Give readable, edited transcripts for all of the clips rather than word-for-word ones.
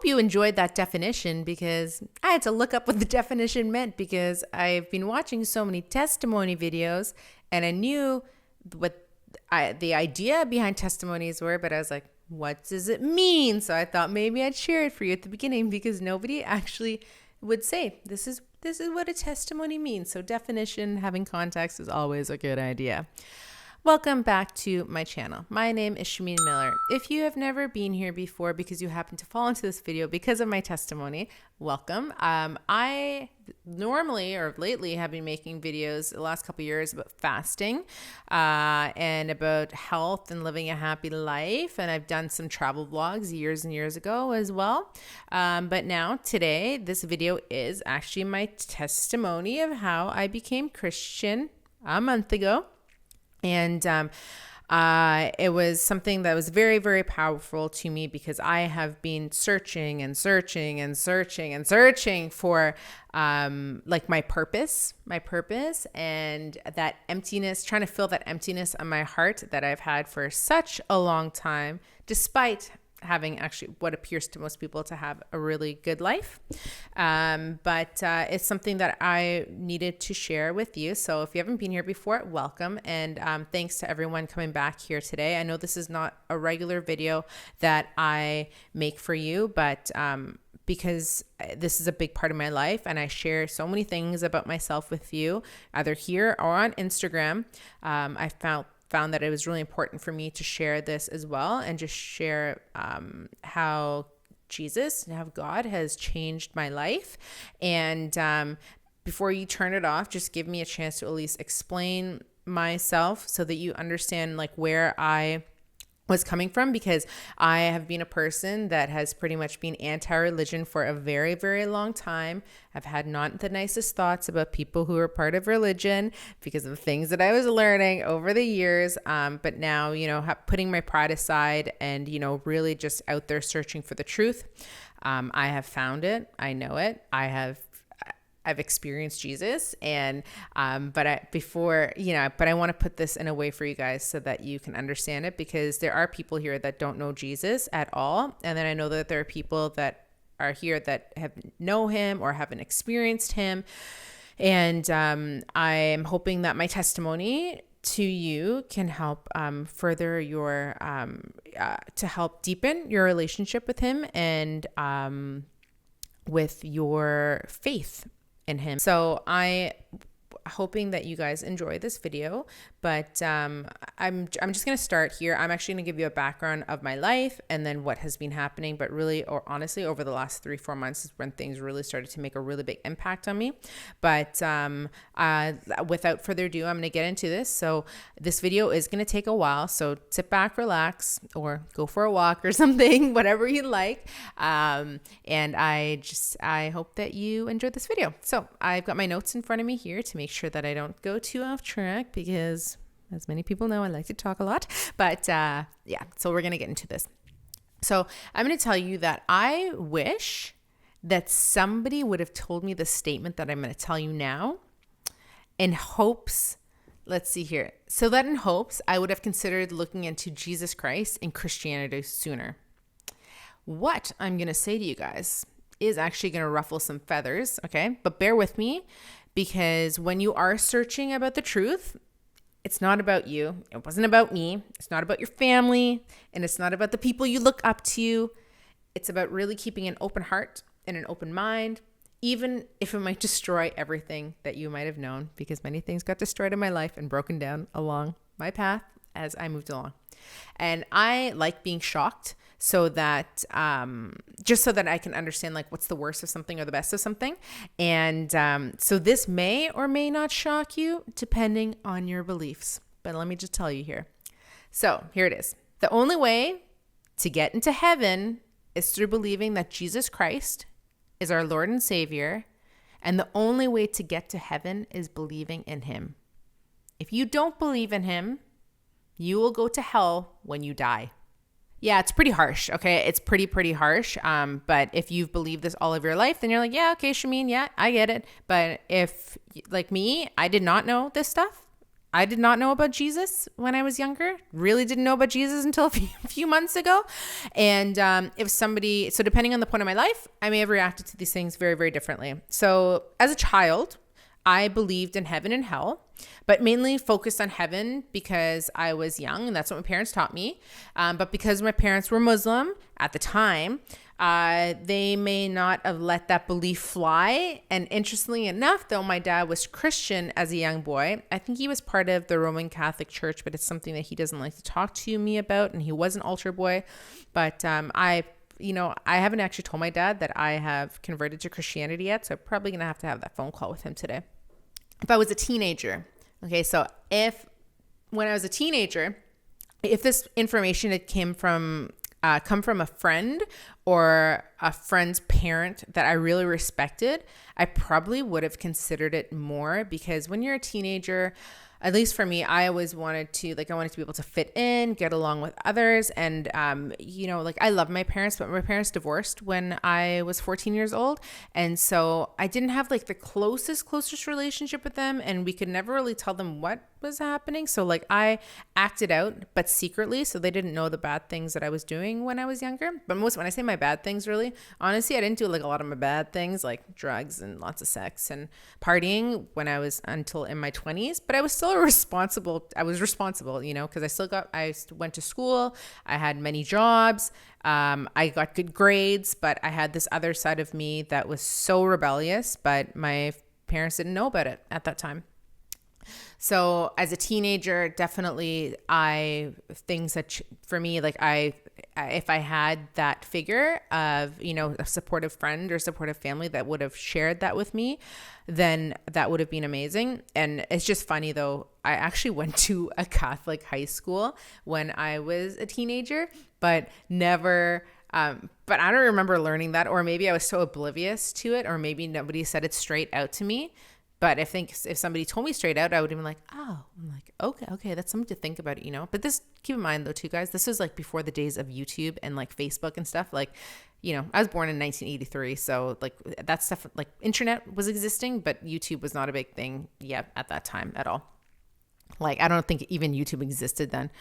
hope you enjoyed that definition, because I had to look up what the definition meant, because I've been watching so many testimony videos and I knew what the idea behind testimonies were, but I was like, what does it mean? So I thought maybe I'd share it for you at the beginning, because nobody actually would say this is what a testimony means. So definition, having context is always a good idea. Welcome back to my channel. My name is Shameen Miller. If you have never been here before because you happen to fall into this video because of my testimony, welcome. I normally or lately have been making videos the last couple of years about fasting and about health and living a happy life. And I've done some travel vlogs years and years ago as well. But now today, this video is actually my testimony of how I became Christian a month ago. And it was something that was very, very powerful to me, because I have been searching for like my purpose and that emptiness, trying to fill that emptiness on my heart that I've had for such a long time, despite having actually what appears to most people to have a really good life. But it's something that I needed to share with you. So if you haven't been here before, welcome. And thanks to everyone coming back here today. I know this is not a regular video that I make for you, but because this is a big part of my life and I share so many things about myself with you, either here or on Instagram, I found that it was really important for me to share this as well, and just share how Jesus and how God has changed my life. And before you turn it off, just give me a chance to at least explain myself so that you understand like where I was coming from, because I have been a person that has pretty much been anti-religion for a very, very long time. I've had not the nicest thoughts about people who are part of religion because of the things that I was learning over the years. But now, putting my pride aside and, really just out there searching for the truth. I have found it. I know it. I've experienced Jesus, and but I want to put this in a way for you guys so that you can understand it, because there are people here that don't know Jesus at all, and then I know that there are people that are here that know him or haven't experienced him, and I'm hoping that my testimony to you can help further your to help deepen your relationship with him and with your faith in him. So I hoping that you guys enjoy this video, but I'm just going to start here. I'm actually going to give you a background of my life and then what has been happening, but really, or honestly, over the last 3-4 months is when things really started to make a really big impact on me. But without further ado, I'm going to get into this. So this video is going to take a while, so sit back, relax, or go for a walk or something, whatever you like. And I hope that you enjoyed this video. So I've got my notes in front of me here to make sure that I don't go too off track, because as many people know, I like to talk a lot. But yeah, so we're going to get into this. So I'm going to tell you that I wish that somebody would have told me the statement that I'm going to tell you now in hopes, let's see here. So that in hopes, I would have considered looking into Jesus Christ and Christianity sooner. What I'm going to say to you guys is actually going to ruffle some feathers, okay? But bear with me, because when you are searching about the truth, it's not about you. It wasn't about me. It's not about your family, and it's not about the people you look up to. It's about really keeping an open heart and an open mind, even if it might destroy everything that you might have known, because many things got destroyed in my life and broken down along my path as I moved along. And I like being shocked, so that just so that I can understand like what's the worst of something or the best of something. And so this may or may not shock you depending on your beliefs. But let me just tell you here. So here it is. The only way to get into heaven is through believing that Jesus Christ is our Lord and Savior. And the only way to get to heaven is believing in him. If you don't believe in him, you will go to hell when you die. Yeah, it's pretty harsh, okay? It's pretty harsh. But if you've believed this all of your life, then you're like, yeah, okay, Shameen, yeah, I get it. But if, like me, I did not know this stuff, I did not know about Jesus when I was younger. Really didn't know about Jesus until a few months ago. And so depending on the point of my life, I may have reacted to these things very, very differently. So as a child, I believed in heaven and hell, but mainly focused on heaven because I was young and that's what my parents taught me. But because my parents were Muslim at the time, they may not have let that belief fly. And interestingly enough, though my dad was Christian as a young boy, I think he was part of the Roman Catholic Church, but it's something that he doesn't like to talk to me about. And he was an altar boy. But I haven't actually told my dad that I have converted to Christianity yet. So I'm probably going to have that phone call with him today. If I was a teenager, okay, so when I was a teenager, if this information had come from a friend or a friend's parent that I really respected, I probably would have considered it more, because when you're a teenager, at least for me, I always wanted to be able to fit in, get along with others. And, I love my parents, but my parents divorced when I was 14 years old. And so I didn't have the closest relationship with them. And we could never really tell them what was happening. So I acted out, but secretly. So they didn't know the bad things that I was doing when I was younger. But when I say my bad things, really, honestly, I didn't do a lot of my bad things like drugs and lots of sex and partying when I was until in my 20s. But I was still responsible, because I went to school, I had many jobs, I got good grades, but I had this other side of me that was so rebellious, but my parents didn't know about it at that time. So as a teenager, definitely if I had that figure of, a supportive friend or supportive family that would have shared that with me, then that would have been amazing. And it's just funny though, I actually went to a Catholic high school when I was a teenager, but never, but I don't remember learning that, or maybe I was so oblivious to it, or maybe nobody said it straight out to me. But I think if somebody told me straight out, I would have been like, oh, okay, that's something to think about, But keep in mind though, too, guys, this is before the days of YouTube and Facebook and stuff. I was born in 1983, so that stuff, internet was existing, but YouTube was not a big thing yet at that time at all. I don't think even YouTube existed then.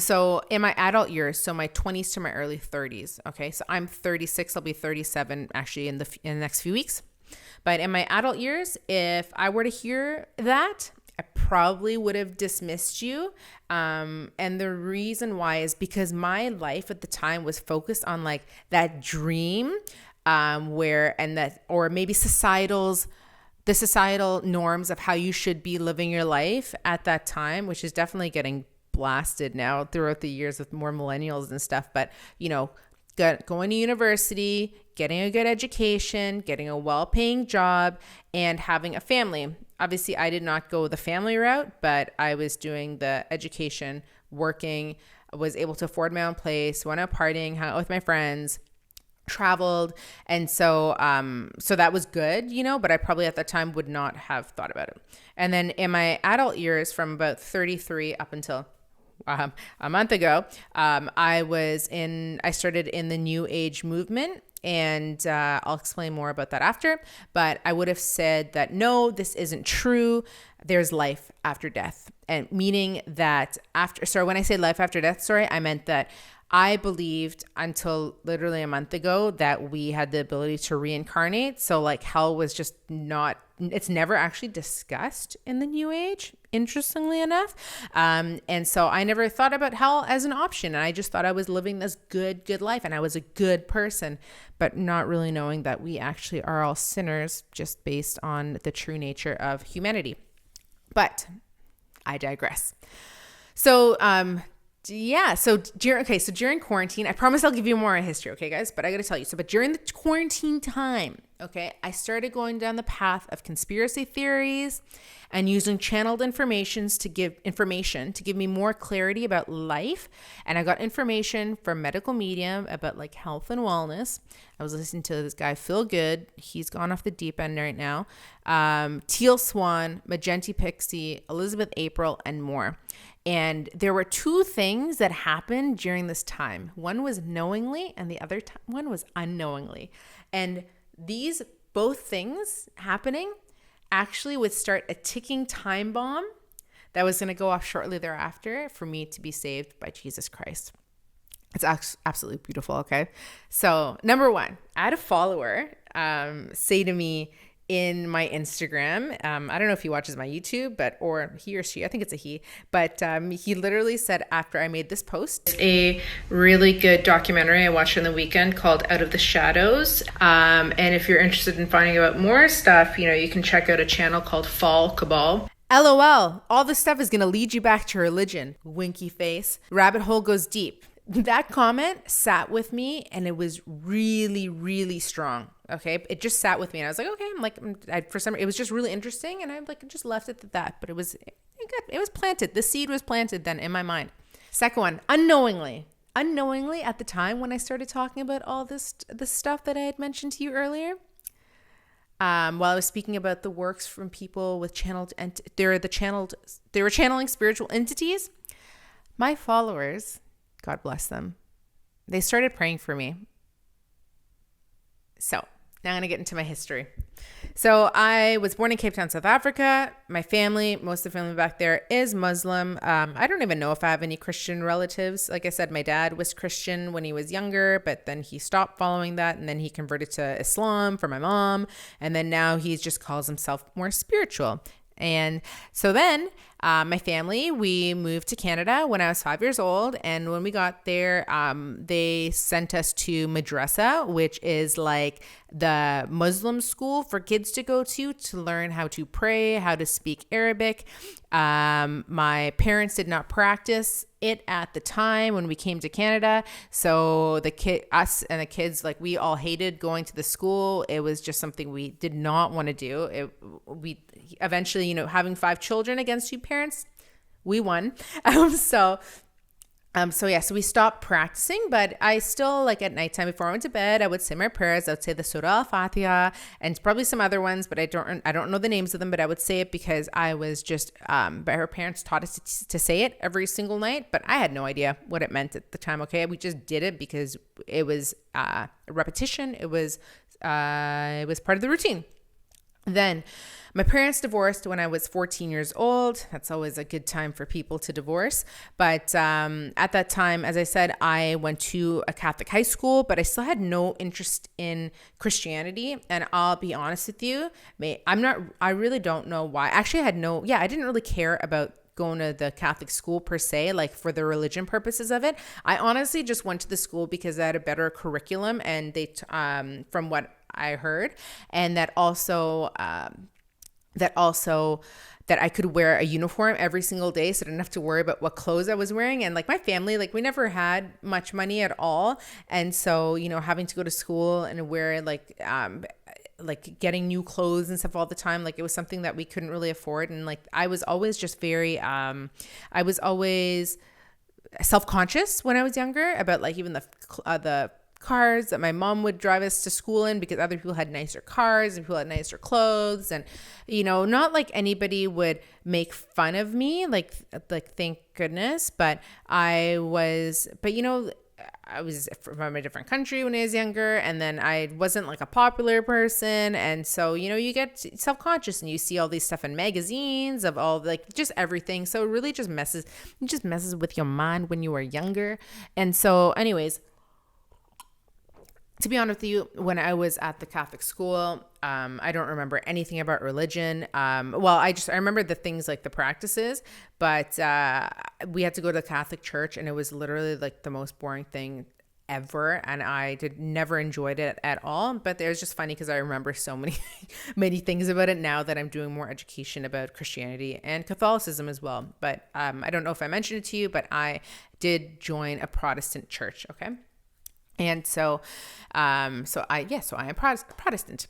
So in my adult years, so my 20s to my early 30s. Okay, so I'm 36. I'll be 37 actually in the next few weeks. But in my adult years, if I were to hear that, I probably would have dismissed you. And the reason why is because my life at the time was focused on that dream, or maybe the societal norms of how you should be living your life at that time, which is definitely getting blasted now throughout the years with more millennials and stuff. But, going to university, getting a good education, getting a well-paying job, and having a family. Obviously, I did not go the family route, but I was doing the education, working, was able to afford my own place, went out partying, hung out with my friends, traveled. And so that was good, but I probably at that time would not have thought about it. And then in my adult years, from about 33 up until a month ago, I started in the New Age movement, and I'll explain more about that after. But I would have said that, no, this isn't true. There's life after death. And meaning that when I say life after death, I meant that I believed until literally a month ago that we had the ability to reincarnate. So hell was just it's never actually discussed in the New Age, interestingly enough. And so I never thought about hell as an option. And I just thought I was living this good life and I was a good person, but not really knowing that we actually are all sinners just based on the true nature of humanity. But I digress. So, during quarantine, I promise I'll give you more history, okay, guys? But I got to tell you, but during the quarantine time, okay, I started going down the path of conspiracy theories and using channeled information to give me more clarity about life. And I got information from medical medium about health and wellness. I was listening to this guy, Phil Good. He's gone off the deep end right now. Teal Swan, Magenti Pixie, Elizabeth April, and more. And there were two things that happened during this time. One was knowingly and the other one was unknowingly. And these both things happening actually would start a ticking time bomb that was going to go off shortly thereafter for me to be saved by Jesus Christ. It's absolutely beautiful. Okay. So number one, I had a follower say to me in my Instagram, I don't know if he watches my YouTube, or he or she, I think it's a he, but he literally said after I made this post, it's a really good documentary I watched on the weekend called Out of the Shadows. And if you're interested in finding out more stuff, you can check out a channel called Fall Cabal. LOL, all this stuff is going to lead you back to religion. Winky face. Rabbit hole goes deep. That comment sat with me and it was really, really strong. Okay. It just sat with me and I was like, okay, for some, it was just really interesting. And I just left it at that, but it was planted. The seed was planted then in my mind. Second one, unknowingly at the time when I started talking about all this stuff that I had mentioned to you earlier, while I was speaking about the works from people with channeled, and they were channeling spiritual entities, my followers, God bless them, they started praying for me. So now I'm going to get into my history. So I was born in Cape Town, South Africa. My family, most of the family back there is Muslim. I don't even know if I have any Christian relatives. Like I said, my dad was Christian when he was younger, but then he stopped following that. And then he converted to Islam for my mom. And then now he just calls himself more spiritual. And so then my family, we moved to Canada when I was 5 years old. And when we got there, they sent us to madrasa, which is like the Muslim school for kids to go to learn how to pray, how to speak Arabic. My parents did not practice it at the time when we came to Canada. So us and the kids, like, we all hated going to the school. It was just something we did not want to do. We eventually, having 5 children against 2 parents, we won. So we stopped practicing, but I still, like, at nighttime before I went to bed, I would say my prayers. I would say the Surah Al-Fatiha and probably some other ones, but I don't know the names of them, but I would say it because I was just, but her parents taught us to say it every single night, but I had no idea what it meant at the time. Okay. We just did it because it was a repetition. It was part of the routine. Then my parents divorced when I was 14 years old. That's always a good time for people to divorce. But at that time, as I said, I went to a Catholic high school, but I still had no interest in Christianity. And I'll be honest with you, I really don't know why. Actually, I didn't really care about going to the Catholic school per se, like for the religion purposes of it. I honestly just went to the school because they had a better curriculum, and they, from what I heard, and that also that I could wear a uniform every single day, so I didn't have to worry about what clothes I was wearing. And like my family, like we never had much money at all, and so having to go to school and wear like getting new clothes and stuff all the time, like it was something that we couldn't really afford. And like I was always just very I was always self-conscious when I was younger about like even the cars that my mom would drive us to school in, because other people had nicer cars and people had nicer clothes, and not like anybody would make fun of me, like thank goodness. But I was from a different country when I was younger, and then I wasn't like a popular person, and so you get self-conscious and you see all these stuff in magazines of all like just everything, so it really just messes with your mind when you were younger. And so anyways, to be honest with you, when I was at the Catholic school, I don't remember anything about religion. I remember the things like the practices, but we had to go to the Catholic church, and it was literally like the most boring thing ever, and I never enjoyed it at all. But it was just funny because I remember so many things about it now that I'm doing more education about Christianity and Catholicism as well. But I don't know if I mentioned it to you, but I did join a Protestant church. Okay. And so I am Protestant.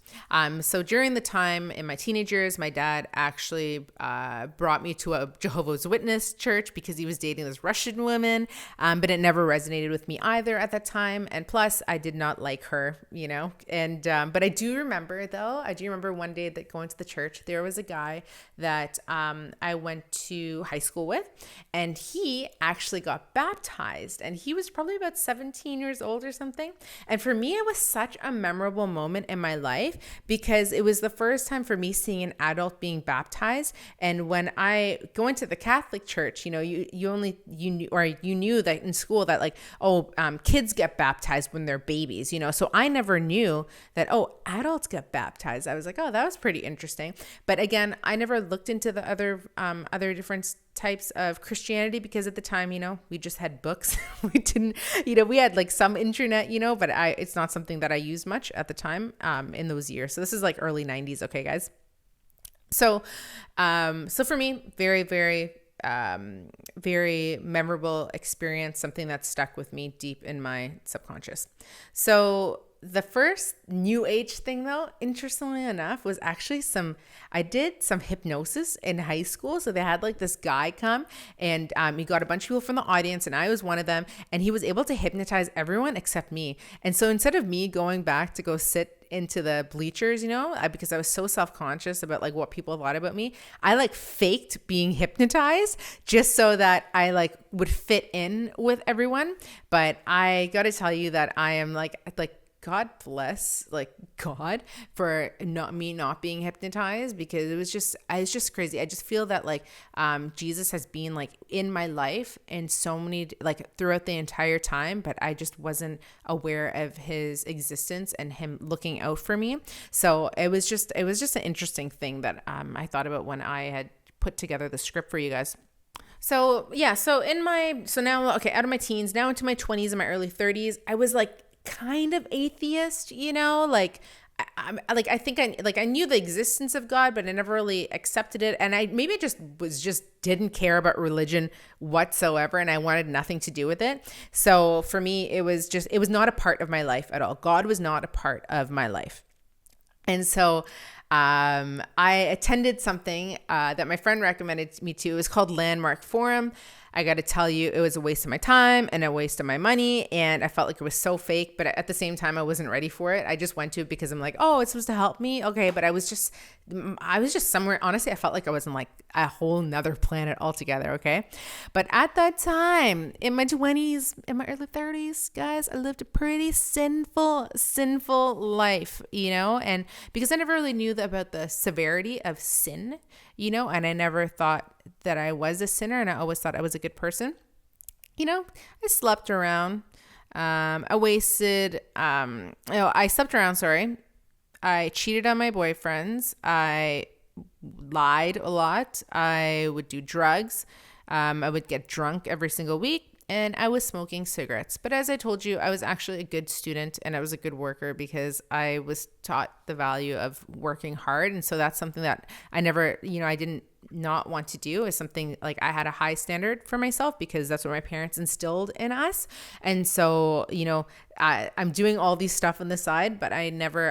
So during the time in my teenage years, my dad actually brought me to a Jehovah's Witness church because he was dating this Russian woman, but it never resonated with me either at that time. And plus, I did not like her, And but I do remember one day that going to the church, there was a guy that I went to high school with, and he actually got baptized, and he was probably about 17 years old or something. And for me, it was such a memorable moment in my life because it was the first time for me seeing an adult being baptized. And when I go into the Catholic Church, you knew that in school that like, kids get baptized when they're babies, so I never knew that, adults get baptized. I was like, that was pretty interesting. But again, I never looked into the other different types of Christianity because at the time, we just had books. We didn't, we had like some internet, but it's not something that I used much at the time in those years. So this is like early 90s. Okay, guys. So for me, very, very, very memorable experience, something that stuck with me deep in my subconscious. So the first new age thing though, interestingly enough, was actually I did some hypnosis in high school. So they had like this guy come and he got a bunch of people from the audience and I was one of them, and he was able to hypnotize everyone except me. And so instead of me going back to go sit into the bleachers, because I was so self-conscious about like what people thought about me, I like faked being hypnotized just so that I like would fit in with everyone. But I got to tell you that I am like God bless like God for not being hypnotized, because it's just crazy. I just feel that like Jesus has been like in my life in so many like throughout the entire time, but I just wasn't aware of his existence and him looking out for me. So it was just an interesting thing that I thought about when I had put together the script for you guys. So yeah, now out of my teens, now into my 20s and my early 30s, I was like kind of atheist, like I think I knew the existence of God, but I never really accepted it. And I didn't care about religion whatsoever. And I wanted nothing to do with it. So for me, it was not a part of my life at all. God was not a part of my life. And so I attended something that my friend recommended me to. It was called Landmark Forum. I got to tell you, it was a waste of my time and a waste of my money. And I felt like it was so fake, but at the same time, I wasn't ready for it. I just went to it because I'm like, it's supposed to help me. Okay. But I was just somewhere, honestly, I felt like I was in like a whole nother planet altogether. Okay. But at that time in my 20s, in my early 30s, guys, I lived a pretty sinful life, and because I never really knew about the severity of sin, and I never thought that I was a sinner, and I always thought I was a good person. I slept around. I slept around, sorry. I cheated on my boyfriends. I lied a lot. I would do drugs. I would get drunk every single week. And I was smoking cigarettes. But as I told you, I was actually a good student and I was a good worker because I was taught the value of working hard. And so that's something that I never, I didn't not want to do, is something like I had a high standard for myself because that's what my parents instilled in us. And so, I'm doing all these stuff on the side, but I never,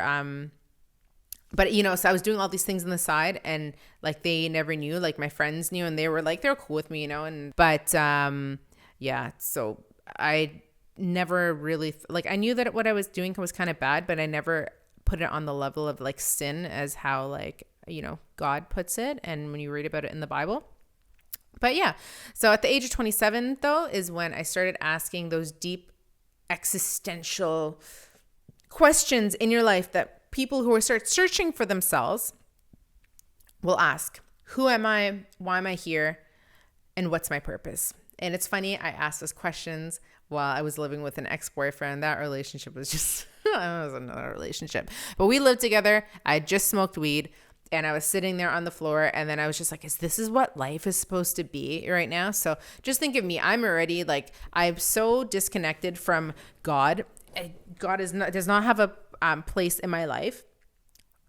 so I was doing all these things on the side and like they never knew, like my friends knew and they were cool with me, yeah, so I never really, I knew that what I was doing was kind of bad, but I never put it on the level of like sin as how God puts it and when you read about it in the Bible. But yeah, so at the age of 27 though is when I started asking those deep existential questions in your life that people who are searching for themselves will ask. Who am I? Why am I here? And what's my purpose? And it's funny, I asked those questions while I was living with an ex-boyfriend. That relationship was just, it was another relationship. But we lived together. I just smoked weed and I was sitting there on the floor. And then I was just like, this is what life is supposed to be right now? So just think of me. I'm already I'm so disconnected from God. God does not have a place in my life.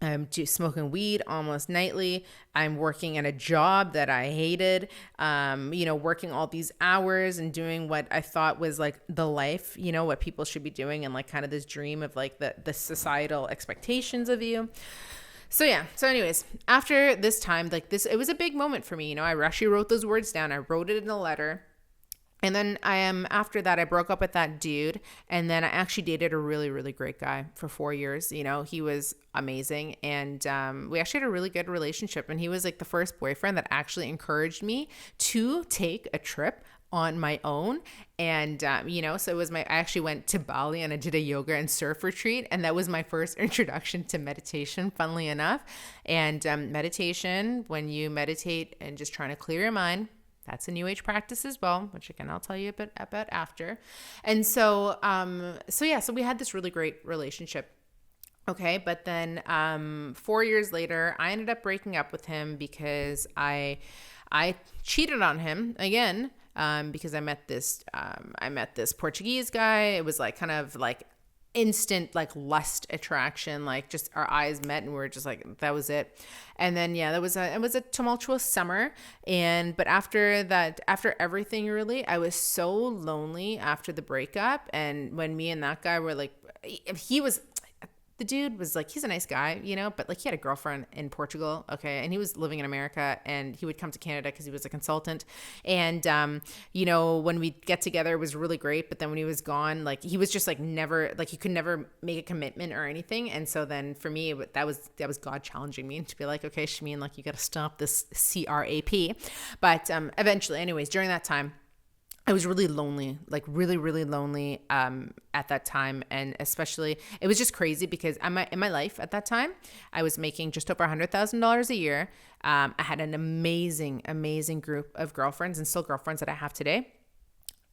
I'm smoking weed almost nightly. I'm working in a job that I hated, working all these hours and doing what I thought was like the life, what people should be doing and like kind of this dream of like the societal expectations of you. So yeah. So anyways, after this time, it was a big moment for me. I actually wrote those words down. I wrote it in a letter. And then after that, I broke up with that dude. And then I actually dated a really, really great guy for 4 years. He was amazing. And we actually had a really good relationship. And he was like the first boyfriend that actually encouraged me to take a trip on my own. And, so it was I actually went to Bali and I did a yoga and surf retreat. And that was my first introduction to meditation, funnily enough. And meditation, when you meditate and just trying to clear your mind, that's a new age practice as well, which again, I'll tell you a bit about after. And so we had this really great relationship. Okay. But then 4 years later, I ended up breaking up with him because I cheated on him again. Because I met this Portuguese guy. It was like kind of like instant like lust attraction, like just our eyes met and we were just like, that was it. And then it was a tumultuous summer. But after that, after everything really, I was so lonely after the breakup. And when me and that guy were like, the dude was like, he's a nice guy, but like he had a girlfriend in Portugal. Okay. And he was living in America and he would come to Canada because he was a consultant. And, when we get together, it was really great. But then when he was gone, like he was just like never, like he could never make a commitment or anything. And so then for me, that was God challenging me to be like, okay, Shameen, like you got to stop this CRAP. But eventually, anyways, during that time, I was really lonely, like really, really lonely at that time. And especially, it was just crazy because in my life at that time, I was making just over $100,000 a year. I had an amazing, amazing group of girlfriends and still girlfriends that I have today.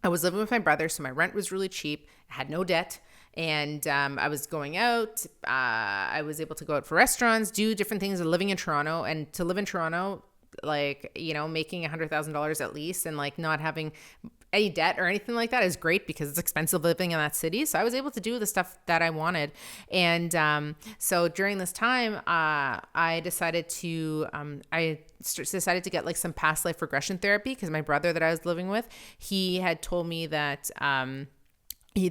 I was living with my brother, so my rent was really cheap. I had no debt. And I was going out. I was able to go out for restaurants, do different things, living in Toronto. And to live in Toronto, like, making $100,000 at least and like not having any debt or anything like that is great because it's expensive living in that city. So I was able to do the stuff that I wanted. And so during this time, I decided to get like some past life regression therapy because my brother that I was living with, he had told me that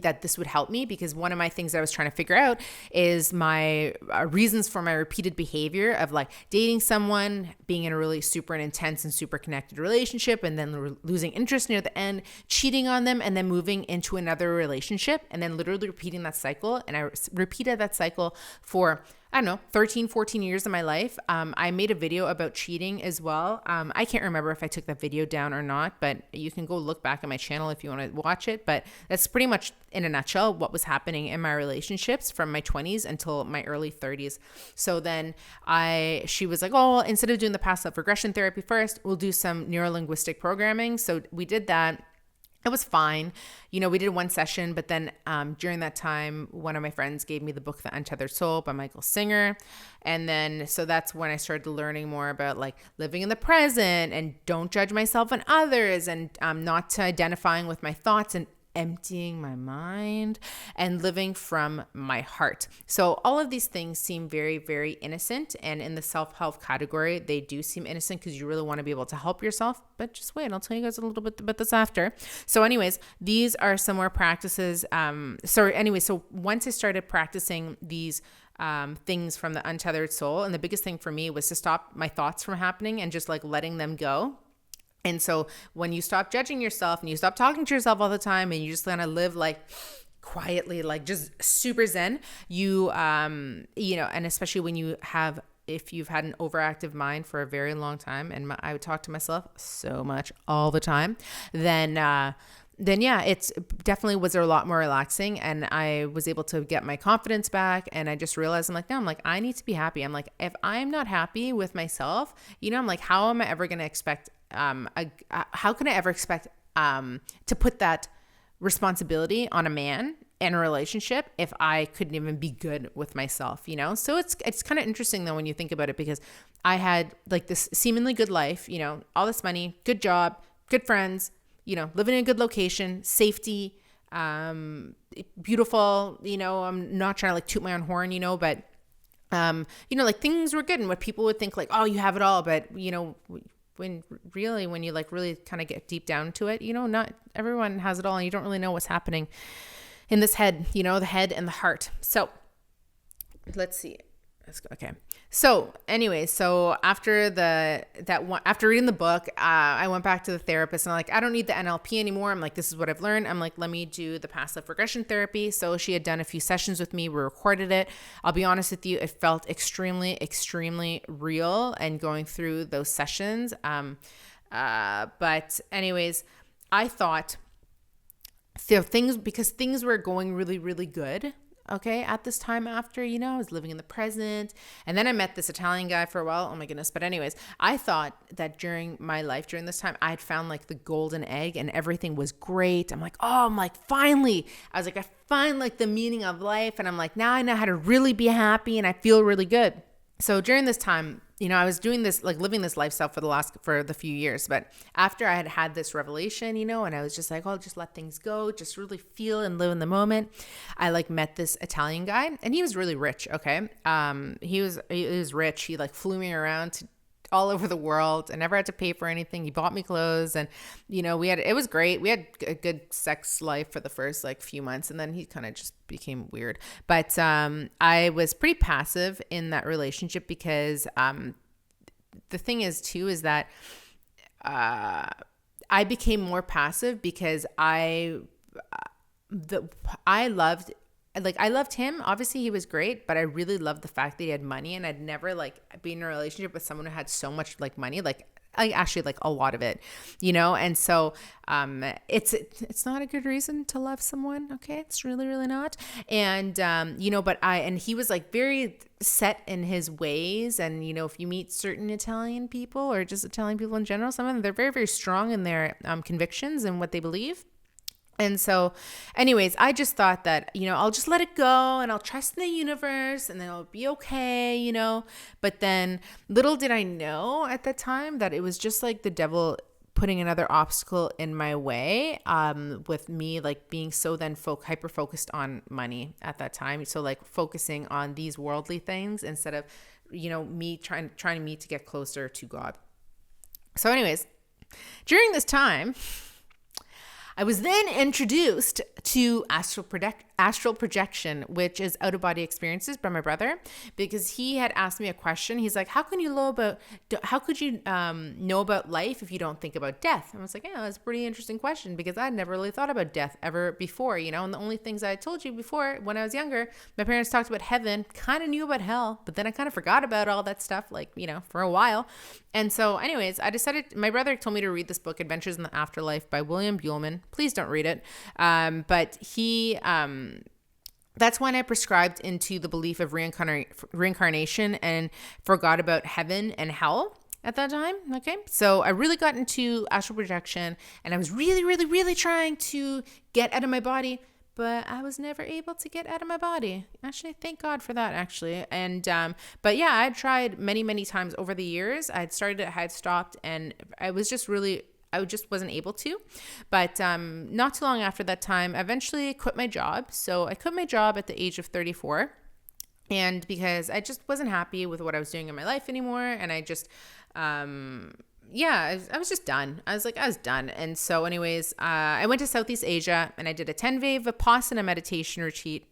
that this would help me because one of my things that I was trying to figure out is my reasons for my repeated behavior of like dating someone, being in a really super intense and super connected relationship, and then losing interest near the end, cheating on them, and then moving into another relationship, and then literally repeating that cycle. And I repeated that cycle for 13, 14 years of my life. I made a video about cheating as well. I can't remember if I took that video down or not, but you can go look back at my channel if you want to watch it. But that's pretty much in a nutshell what was happening in my relationships from my 20s until my early 30s. So then she was like, oh, well, instead of doing the past life regression therapy first, we'll do some neurolinguistic programming. So we did that. It was fine. We did one session, but then during that time, one of my friends gave me the book, The Untethered Soul by Michael Singer. And then, so that's when I started learning more about like living in the present and don't judge myself and others and not identifying with my thoughts and emptying my mind and living from my heart. So all of these things seem very, very innocent. And in the self-help category, they do seem innocent because you really want to be able to help yourself. But just wait, I'll tell you guys a little bit about this after. So anyways, these are some more practices. So once I started practicing these things from the untethered soul, and the biggest thing for me was to stop my thoughts from happening and just like letting them go. And so when you stop judging yourself and you stop talking to yourself all the time and you just kind of live like quietly, like just super zen, and especially when if you've had an overactive mind for a very long time, and I would talk to myself so much all the time, then it's definitely was a lot more relaxing, and I was able to get my confidence back. And I just realized I need to be happy. I'm like, if I'm not happy with myself, I'm like, how am I ever going to expect how can I ever expect to put that responsibility on a man in a relationship if I couldn't even be good with myself, So it's kind of interesting though when you think about it, because I had like this seemingly good life, all this money, good job, good friends, living in a good location, safety, beautiful, I'm not trying to like toot my own horn, but like things were good, and what people would think like, oh, you have it all, but when you like really kind of get deep down to it, not everyone has it all, and you don't really know what's happening in this head, the head and the heart. So let's see. Let's go. Okay. So anyway, after reading the book, I went back to the therapist and I'm like, I don't need the NLP anymore. I'm like, this is what I've learned. I'm like, let me do the past life regression therapy. So she had done a few sessions with me. We recorded it. I'll be honest with you. It felt extremely, extremely real and going through those sessions. But anyways, I thought, so because things were going really, really good. Okay, at this time after, I was living in the present. And then I met this Italian guy for a while. Oh my goodness. But anyways, I thought that during my life, during this time, I'd found like the golden egg and everything was great. I'm like, finally. I was like, I find like the meaning of life. And I'm like, now I know how to really be happy and I feel really good. So during this time, I was doing this, like living this lifestyle for the few years. But after I had this revelation, and I was just like, just let things go, just really feel and live in the moment. I like met this Italian guy and he was really rich. Okay. He was rich. He like flew me around to all over the world. I never had to pay for anything. He bought me clothes and, it was great. We had a good sex life for the first like few months and then he kind of just became weird. But I was pretty passive in that relationship because the thing is too is that I became more passive because I loved him. Obviously he was great, but I really loved the fact that he had money and I'd never like been in a relationship with someone who had so much like money, like I actually like a lot of it, and so it's not a good reason to love someone. Okay. It's really, really not. And, and he was like very set in his ways. And, if you meet certain Italian people or just Italian people in general, some of them, they're very, very strong in their convictions and what they believe. And so anyways, I just thought that, I'll just let it go and I'll trust in the universe and then it'll be okay, But then little did I know at the time that it was just like the devil putting another obstacle in my way, with me like being so then hyper focused on money at that time. So like focusing on these worldly things instead of, me trying to get closer to God. So anyways, during this time, I was then introduced to astral projection, which is out-of-body experiences by my brother, because he had asked me a question. He's like, how could you know about life if you don't think about death? And I was like, yeah, that's a pretty interesting question because I'd never really thought about death ever before, and the only things I told you before when I was younger, my parents talked about heaven, kind of knew about hell, but then I kind of forgot about all that stuff, like, for a while. And so anyways, I decided, my brother told me to read this book, Adventures in the Afterlife by William Buhlman. Please don't read it. But he, that's when I prescribed into the belief of reincarnation and forgot about heaven and hell at that time. Okay. So I really got into astral projection and I was really, really, really trying to get out of my body, but I was never able to get out of my body. Actually, thank God for that, actually. And, but yeah, I tried many, many times over the years. I had stopped and I just wasn't able to. But not too long after that time, I eventually quit my job. So I quit my job at the age of 34. And because I just wasn't happy with what I was doing in my life anymore. And I just, I was just done. I was done. And so anyways, I went to Southeast Asia and I did a 10-day Vipassana meditation retreat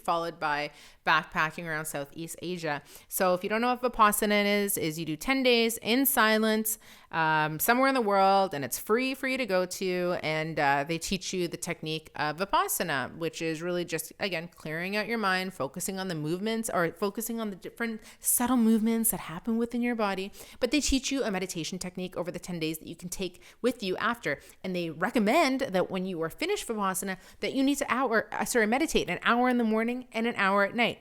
followed by backpacking around Southeast Asia. So if you don't know what Vipassana is you do 10 days in silence, somewhere in the world, and it's free for you to go to. And they teach you the technique of Vipassana, which is really just, again, clearing out your mind, focusing on the movements or focusing on the different subtle movements that happen within your body. But they teach you a meditation technique over the 10 days that you can take with you after. And they recommend that when you are finished Vipassana, that you need to meditate an hour in the morning and an hour at night.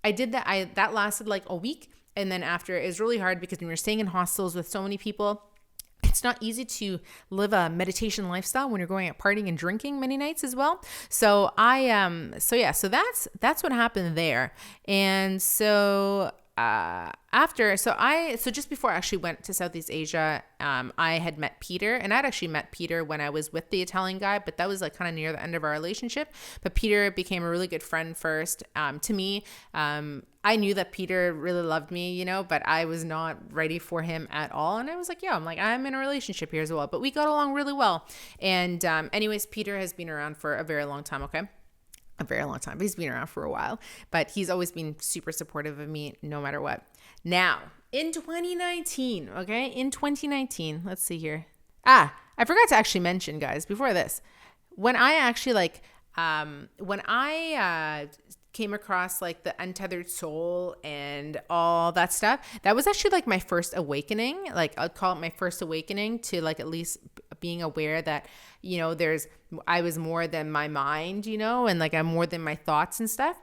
I did that. That lasted like a week. And then after, it was really hard because when you're staying in hostels with so many people, it's not easy to live a meditation lifestyle when you're going out partying and drinking many nights as well. So so that's what happened there. And so just before I actually went to Southeast Asia, I had met Peter, and I'd actually met Peter when I was with the Italian guy, but that was like kind of near the end of our relationship. But Peter became a really good friend first, to me. I knew that Peter really loved me, but I was not ready for him at all. And I was like, I'm in a relationship here as well, but we got along really well. And, anyways, Peter has been around for a very long time. Okay. A very long time. He's been around for a while, but he's always been super supportive of me no matter what. Now, in 2019, let's see here. I forgot to actually mention, guys, before this, when I actually came across like the untethered soul and all that stuff, that was actually like my first awakening. Like I'd call it my first awakening to like at least being aware that, I was more than my mind, and like I'm more than my thoughts and stuff.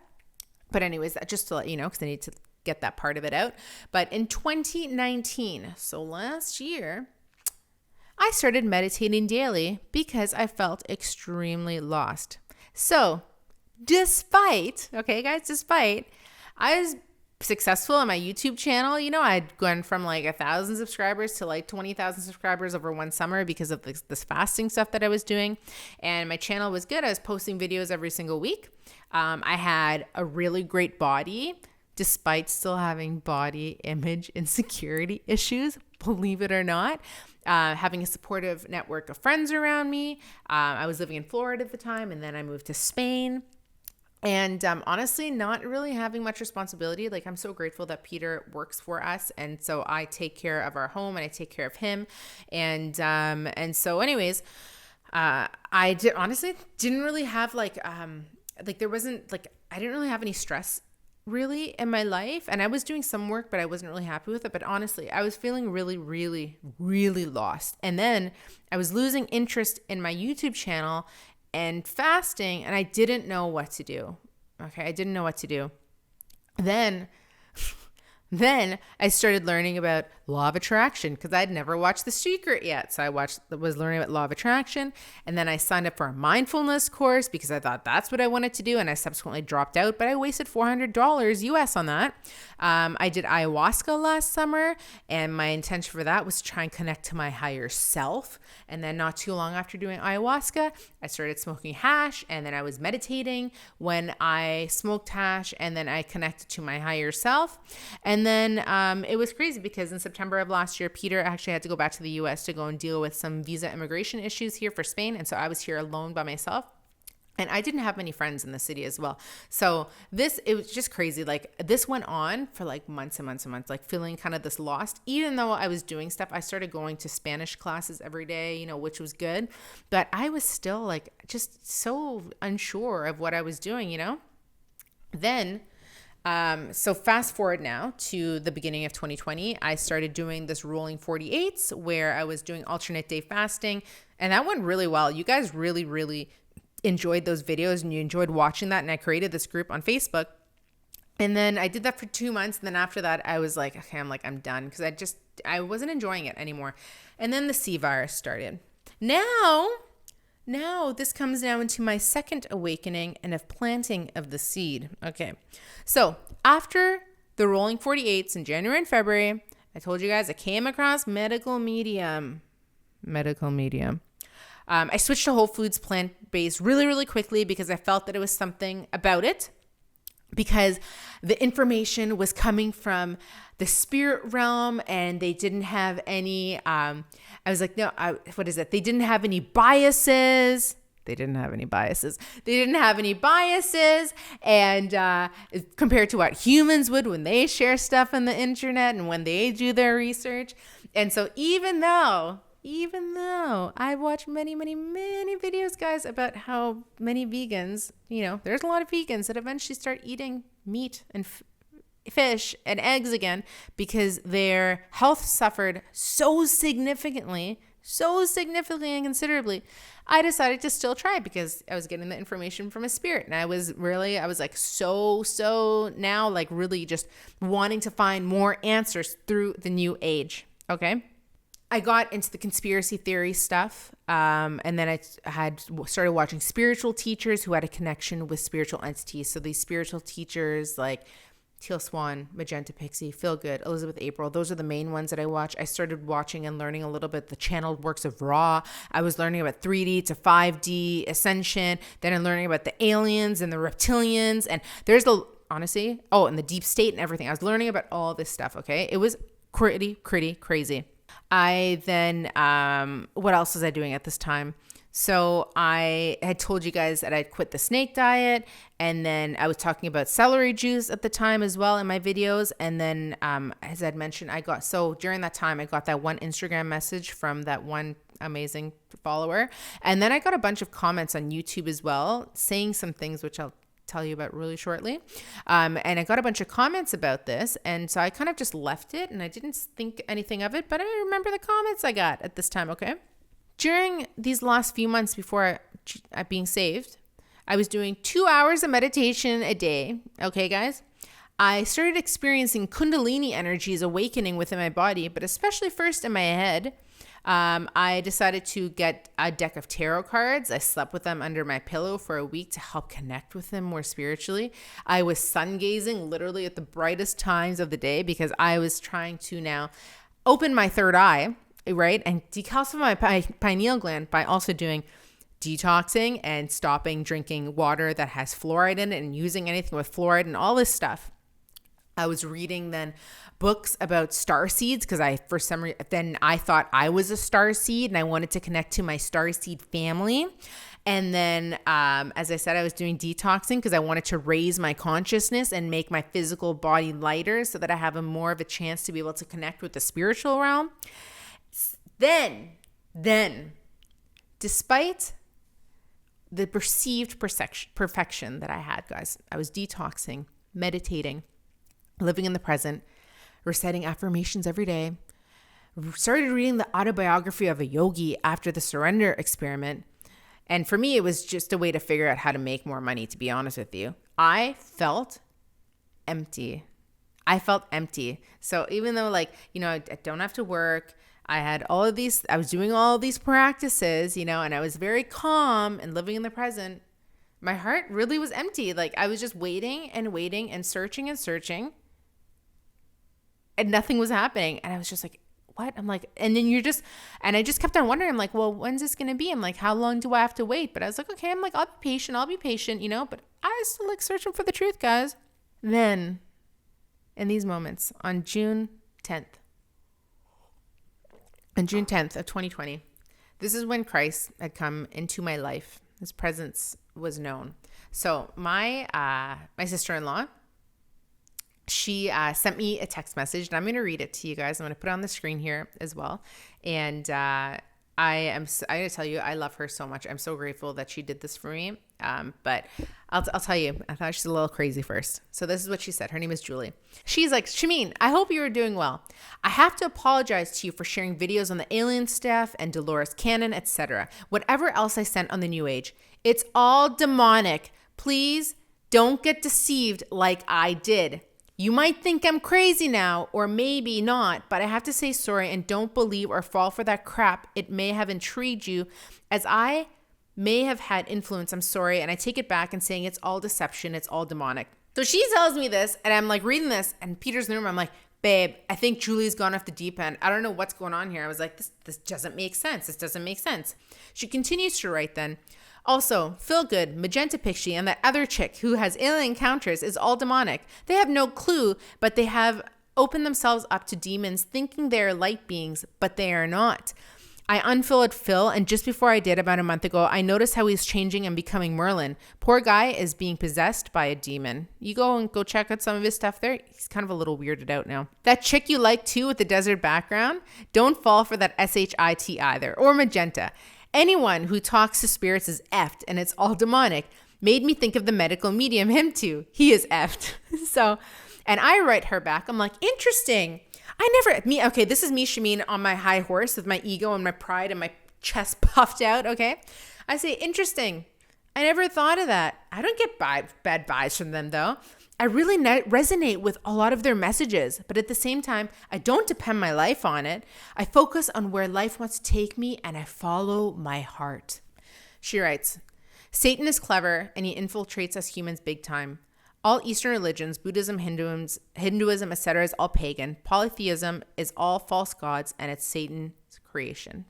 But anyways, just to let you know, because I need to get that part of it out. But in 2019, so last year, I started meditating daily because I felt extremely lost. So despite I was successful on my YouTube channel, I'd gone from like 1,000 subscribers to like 20,000 subscribers over one summer because of this fasting stuff that I was doing. And my channel was good. I was posting videos every single week. I had a really great body, despite still having body image insecurity issues, believe it or not. Having a supportive network of friends around me. I was living in Florida at the time, and then I moved to Spain. And honestly, not really having much responsibility. Like, I'm so grateful that Peter works for us. And so I take care of our home and I take care of him. And so anyways, honestly didn't really have I didn't really have any stress really in my life. And I was doing some work, but I wasn't really happy with it. But honestly, I was feeling really, really, really lost. And then I was losing interest in my YouTube channel and fasting, and I didn't know what to do. Okay, I didn't know what to do. Then I started learning about law of attraction because I'd never watched The Secret yet. So I was learning about law of attraction, and then I signed up for a mindfulness course because I thought that's what I wanted to do, and I subsequently dropped out, but I wasted $400 US on that. I did ayahuasca last summer, and my intention for that was to try and connect to my higher self. And then not too long after doing ayahuasca, I started smoking hash, and then I was meditating when I smoked hash, and then I connected to my higher self. And then it was crazy because in September of last year, Peter actually had to go back to the US to go and deal with some visa immigration issues here for Spain. And so I was here alone by myself. And I didn't have many friends in the city as well. So it was just crazy. Like, this went on for like months and months and months, like feeling kind of this lost. Even though I was doing stuff, I started going to Spanish classes every day, which was good. But I was still like just so unsure of what I was doing, Then, so fast forward now to the beginning of 2020, I started doing this rolling 48s where I was doing alternate day fasting. And that went really well. You guys really, really enjoyed those videos and you enjoyed watching that. And I created this group on Facebook. And then I did that for 2 months. And then after that, I was like, okay, I'm done because I wasn't enjoying it anymore. And then the C virus started. Now this comes now into my second awakening and of planting of the seed. Okay. So after the rolling 48s in January and February, I told you guys I came across medical medium. I switched to whole foods, plant-based really, really quickly because I felt that it was something about it, because the information was coming from the spirit realm and they didn't have any, I was like, no, what is it? They didn't have any biases. And compared to what humans would when they share stuff on the internet and when they do their research. And so even though I watch many, many, many videos, guys, about how many vegans, there's a lot of vegans that eventually start eating meat and fish and eggs again because their health suffered so significantly and considerably. I decided to still try because I was getting the information from a spirit. And I was like so now like really just wanting to find more answers through the new age. Okay. I got into the conspiracy theory stuff, and then I had started watching spiritual teachers who had a connection with spiritual entities. So these spiritual teachers like Teal Swan, Magenta Pixie, Feel Good, Elizabeth April, those are the main ones that I watch. I started watching and learning a little bit the channeled works of Ra. I was learning about 3D to 5D ascension. Then I'm learning about the aliens and the reptilians, and there's and the deep state and everything. I was learning about all this stuff. Okay, it was pretty crazy. I then, what else was I doing at this time? So I had told you guys that I'd quit the snake diet, and then I was talking about celery juice at the time as well in my videos. And then, as I'd mentioned, during that time, I got that one Instagram message from that one amazing follower. And then I got a bunch of comments on YouTube as well, saying some things, which I'll tell you about really shortly. And I got a bunch of comments about this. And so I kind of just left it and I didn't think anything of it, but I remember the comments I got at this time. Okay. During these last few months before being saved, I was doing 2 hours of meditation a day. Okay, guys? I started experiencing Kundalini energies awakening within my body, but especially first in my head. I decided to get a deck of tarot cards. I slept with them under my pillow for a week to help connect with them more spiritually. I was sun gazing literally at the brightest times of the day because I was trying to now open my third eye, right? And decalcify my pineal gland by also doing detoxing and stopping drinking water that has fluoride in it and using anything with fluoride and all this stuff. I was reading then books about star seeds because I thought I was a star seed and I wanted to connect to my star seed family. And then, as I said, I was doing detoxing because I wanted to raise my consciousness and make my physical body lighter so that I have more of a chance to be able to connect with the spiritual realm. Then, despite the perceived perfection that I had, guys, I was detoxing, meditating, living in the present, reciting affirmations every day, started reading the autobiography of a yogi after the surrender experiment. And for me, it was just a way to figure out how to make more money, to be honest with you. I felt empty. So even though I don't have to work, I was doing all of these practices, and I was very calm and living in the present. My heart really was empty. I was just waiting and searching and nothing was happening. And I was just like, what? I'm like, and then I just kept on wondering, I'm like, well, when's this going to be? I'm like, how long do I have to wait? But I was like, okay, I'm like, I'll be patient, but I was still searching for the truth, guys. Then in these moments on June 10th of 2020, this is when Christ had come into my life. His presence was known. So my sister-in-law, she sent me a text message, and I'm going to read it to you guys. I'm going to put it on the screen here as well. And I got to tell you, I love her so much. I'm so grateful that she did this for me. But I'll tell you, I thought she's a little crazy first. So this is what she said. Her name is Julie. She's like, Shameen, I hope you are doing well. I have to apologize to you for sharing videos on the alien stuff and Dolores Cannon, etc. Whatever else I sent on the New Age. It's all demonic. Please don't get deceived like I did. You might think I'm crazy now, or maybe not, but I have to say sorry and don't believe or fall for that crap. It may have intrigued you as I may have had influence. I'm sorry. And I take it back and saying it's all deception. It's all demonic. So she tells me this and I'm reading this and Peter's in the room. I'm like, babe, I think Julie's gone off the deep end. I don't know what's going on here. I was like, this doesn't make sense. This doesn't make sense. She continues to write then. Also, Feel Good, Magenta Pixie, and that other chick who has alien encounters is all demonic. They have no clue, but they have opened themselves up to demons thinking they are light beings, but they are not. I unfollowed Phil, and just before I did, about a month ago, I noticed how he's changing and becoming Merlin. Poor guy is being possessed by a demon. You go check out some of his stuff there. He's kind of a little weirded out now. That chick you like too with the desert background, don't fall for that SHIT either, or Magenta. Anyone who talks to spirits is effed, and it's all demonic. Made me think of the medical medium, him too. He is effed. So, and I write her back. I'm like, interesting. This is me, Shameen, on my high horse with my ego and my pride and my chest puffed out, okay? I say, interesting. I never thought of that. I don't get bad vibes from them, though. I really resonate with a lot of their messages, but at the same time, I don't depend my life on it. I focus on where life wants to take me, and I follow my heart. She writes, Satan is clever, and he infiltrates us humans big time. All Eastern religions, Buddhism, Hinduism, etc., is all pagan. Polytheism is all false gods, and it's Satan's creation.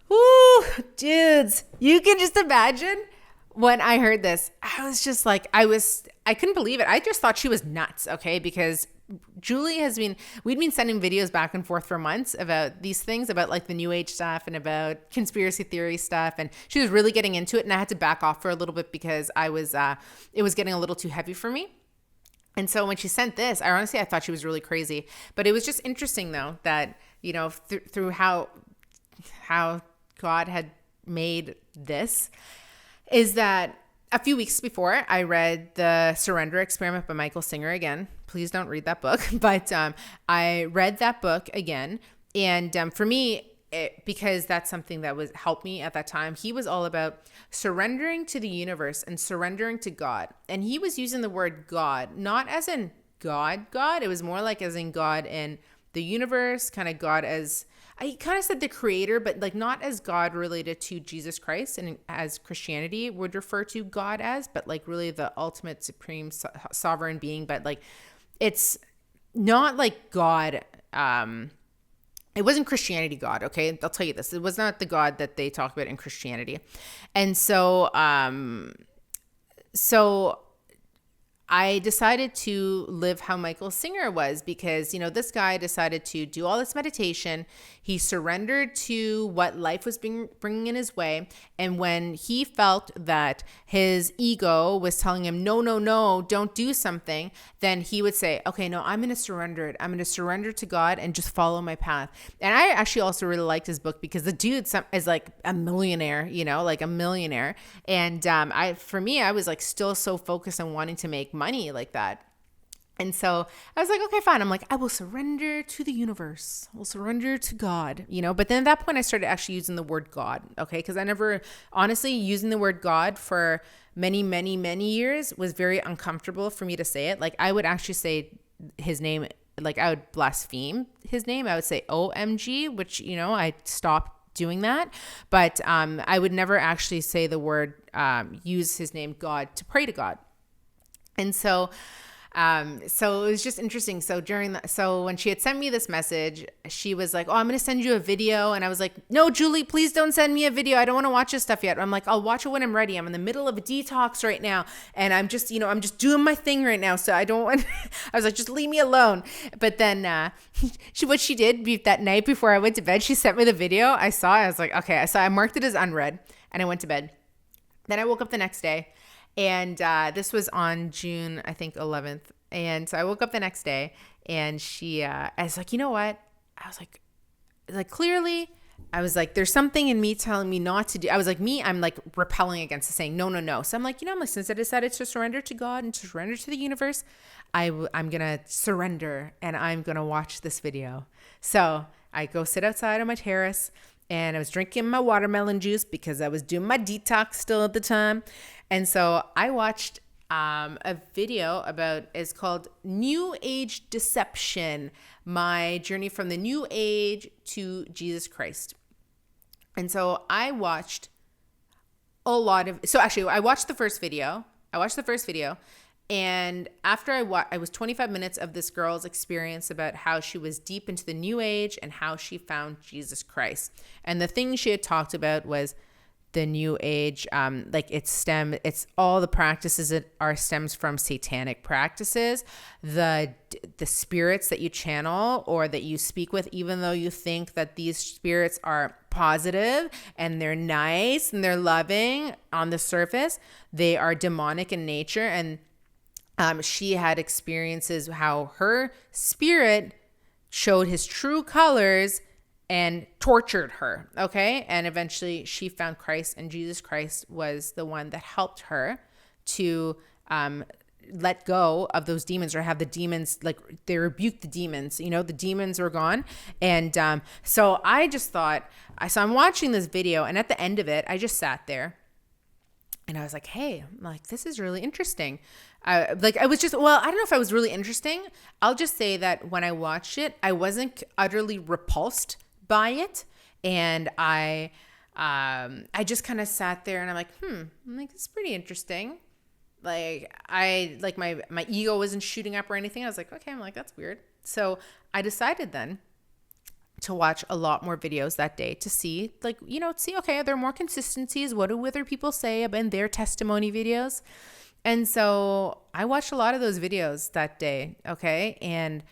Woo, dudes, you can just imagine. When I heard this, I was just like, I couldn't believe it. I just thought she was nuts, okay? Because Julie we'd been sending videos back and forth for months about these things, about the New Age stuff and about conspiracy theory stuff. And she was really getting into it, and I had to back off for a little bit because it was getting a little too heavy for me. And so when she sent this, I thought she was really crazy. But it was just interesting though, that, through how God had made this, is that a few weeks before I read The Surrender Experiment by Michael Singer again. Please don't read that book. But I read that book again, And for me, because that's something that was helped me at that time, he was all about surrendering to the universe and surrendering to God. And he was using the word God, not as in God. It was more like as in God in the universe, kind of God as, I kind of said the creator, but like not as God related to Jesus Christ and as Christianity would refer to God as, but like really the ultimate supreme sovereign being. But like, it's not like God, it wasn't Christianity God, okay? I'll tell you this. It was not the God that they talk about in Christianity. And so I decided to live how Michael Singer was, because, you know, this guy decided to do all this meditation. He surrendered to what life was bringing in his way. And when he felt that his ego was telling him, no, don't do something, then he would say, okay, no, I'm going to surrender it. I'm going to surrender to God and just follow my path. And I actually also really liked his book because the dude is like a millionaire, you know, like a millionaire. And for me, I was like still so focused on wanting to make money like that. And so I was like, okay, fine. I'm like, I will surrender to the universe. I will surrender to God, you know? But then at that point I started actually using the word God. Okay. Cause I never, honestly, using the word God for many, many, many years was very uncomfortable for me to say it. Like I would actually say his name, like I would blaspheme his name. I would say OMG, which, you know, I stopped doing that. But I would never actually say the word, use his name God to pray to God. And so it was just interesting. So when she had sent me this message, she was like, oh, I'm going to send you a video. And I was like, no, Julie, please don't send me a video. I don't want to watch this stuff yet. I'm like, I'll watch it when I'm ready. I'm in the middle of a detox right now. And I'm just doing my thing right now. So I don't want, I was like, just leave me alone. But then, what she did that night before I went to bed, she sent me the video. I was like, okay. So I marked it as unread and I went to bed. Then I woke up the next day. And this was on June, I think, 11th. And so I woke up the next day and I was like, you know what? I was like, clearly, I was like, there's something in me telling me not to do. I was like, I'm like repelling against it, saying, no. So I'm like, you know, since I decided to surrender to God and to surrender to the universe, I'm going to surrender and I'm going to watch this video. So I go sit outside on my terrace and I was drinking my watermelon juice because I was doing my detox still at the time. And so I watched a video it's called New Age Deception, my journey from the New Age to Jesus Christ. And so I watched I watched the first video. And after I was 25 minutes of this girl's experience about how she was deep into the New Age and how she found Jesus Christ. And the thing she had talked about was the New Age, it's all the practices that stems from satanic practices, the spirits that you channel or that you speak with, even though you think that these spirits are positive and they're nice and they're loving on the surface, they are demonic in nature. And she had experiences how her spirit showed his true colors and tortured her, okay? And eventually she found Christ, and Jesus Christ was the one that helped her to let go of those demons, or have the demons, like they rebuked the demons, you know, the demons were gone. And so I just thought, so I'm watching this video, and at the end of it, I just sat there and I was like, hey, this is really interesting. I don't know if I was really interesting. I'll just say that when I watched it, I wasn't utterly repulsed by it. And I just kind of sat there and I'm like, it's pretty interesting. Like my ego wasn't shooting up or anything. I was like, okay, that's weird. So I decided then to watch a lot more videos that day to see, okay, are there more consistencies? What do other people say in their testimony videos? And so I watched a lot of those videos that day. Okay. And,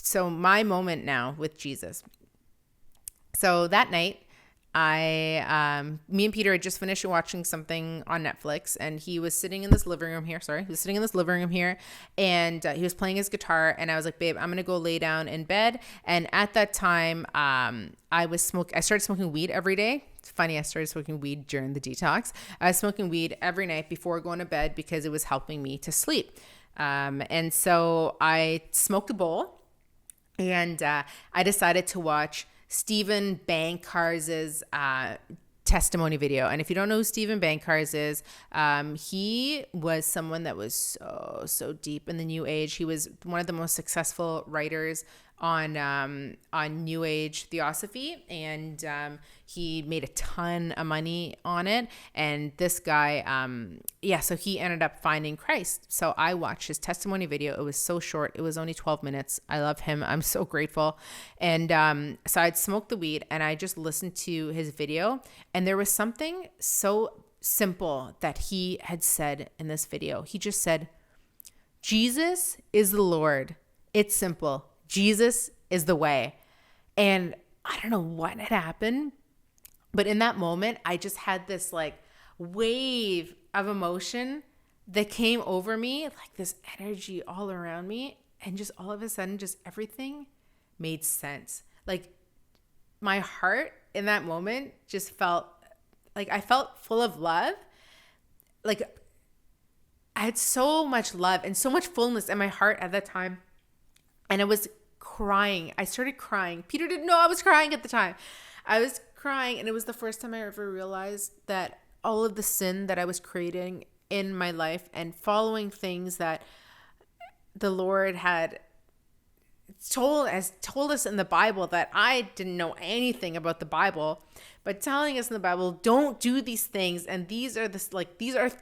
so my moment now with Jesus. So that night, me and Peter had just finished watching something on Netflix, and he was sitting in this living room here. And he was playing his guitar, and I was like, babe, I'm going to go lay down in bed. And at that time, I started smoking weed every day. It's funny. I started smoking weed during the detox. I was smoking weed every night before going to bed because it was helping me to sleep. And so I smoked a bowl. And I decided to watch Stephen Bankars's testimony video. And if you don't know who Stephen Bankars is, he was someone that was so deep in the New Age. He was one of the most successful writers on New Age theosophy, and he made a ton of money on it. And this guy, so he ended up finding Christ. So I watched his testimony video. It was so short. It was only 12 minutes. I love him. I'm so grateful. And so I'd smoked the weed and I just listened to his video. And there was something so simple that he had said in this video. He just said, Jesus is the Lord. It's simple. Jesus is the way. And I don't know what had happened, but in that moment, I just had this like wave of emotion that came over me, like this energy all around me. And just all of a sudden, just everything made sense. Like my heart in that moment just felt like I felt full of love. Like I had so much love and so much fullness in my heart at that time. And I was crying. I started crying. Peter didn't know I was crying at the time. I was crying, and it was the first time I ever realized that all of the sin that I was creating in my life and following things that the Lord had told us in the Bible, that I didn't know anything about the Bible, but telling us in the Bible, don't do these things, and these are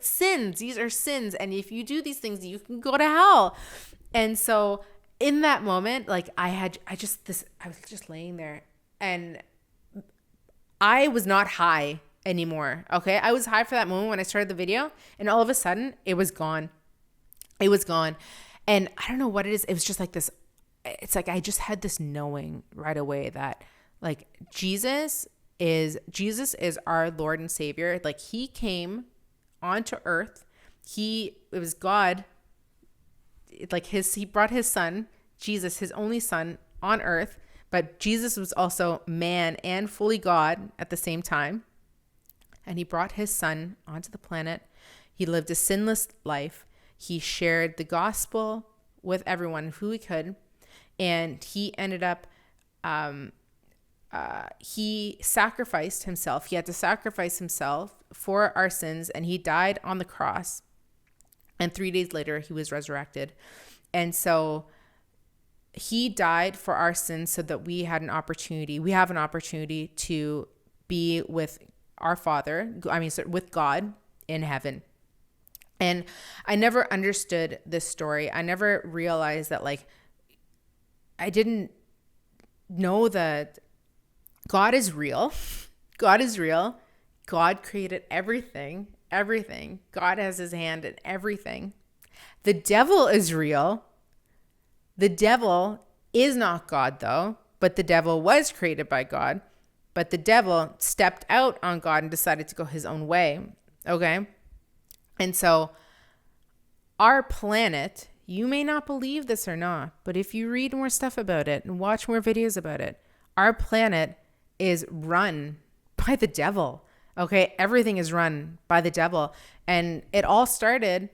sins, and if you do these things, you can go to hell. And so in that moment, like I was just laying there, and I was not high anymore. Okay. I was high for that moment when I started the video, and all of a sudden it was gone. It was gone. And I don't know what it is. It was just like this. It's like I just had this knowing right away that like Jesus is our Lord and Savior. Like he came onto earth. It was God. Like he brought his son, Jesus, his only son, on earth, but Jesus was also man and fully God at the same time. And he brought his son onto the planet. He lived a sinless life. He shared the gospel with everyone who he could. And he ended up, he sacrificed himself. He had to sacrifice himself for our sins, and he died on the cross. And 3 days later, he was resurrected. And so he died for our sins so that we have an opportunity to be with our Father, with God in heaven. And I never understood this story. I never realized that, like, I didn't know that God is real. God is real. God created everything. God has his hand in everything. The devil is real. The devil is not God, though, but the devil was created by God. But the devil stepped out on God and decided to go his own way. Okay? And so our planet, you may not believe this or not, but if you read more stuff about it and watch more videos about it, our planet is run by the devil. Okay? Everything is run by the devil. And it all started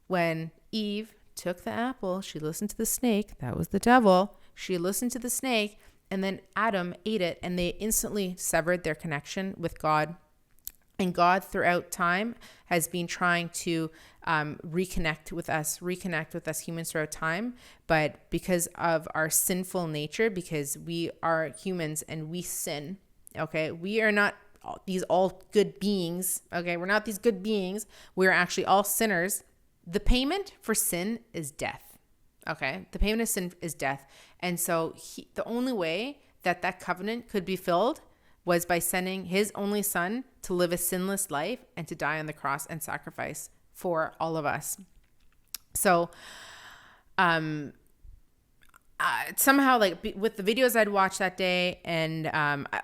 when Eve took the apple. She listened to the snake. That was the devil. She listened to the snake, and then Adam ate it, and they instantly severed their connection with God. And God throughout time has been trying to reconnect with us humans throughout time. But because of our sinful nature, because we are humans and we sin, okay, we are not these all good beings. Okay, we're not these good beings. We're actually all sinners. The payment for sin is death. Okay, the payment of sin is death. And so the only way that covenant could be filled was by sending his only son to live a sinless life and to die on the cross and sacrifice for all of us. So somehow, like, with the videos I'd watched that day and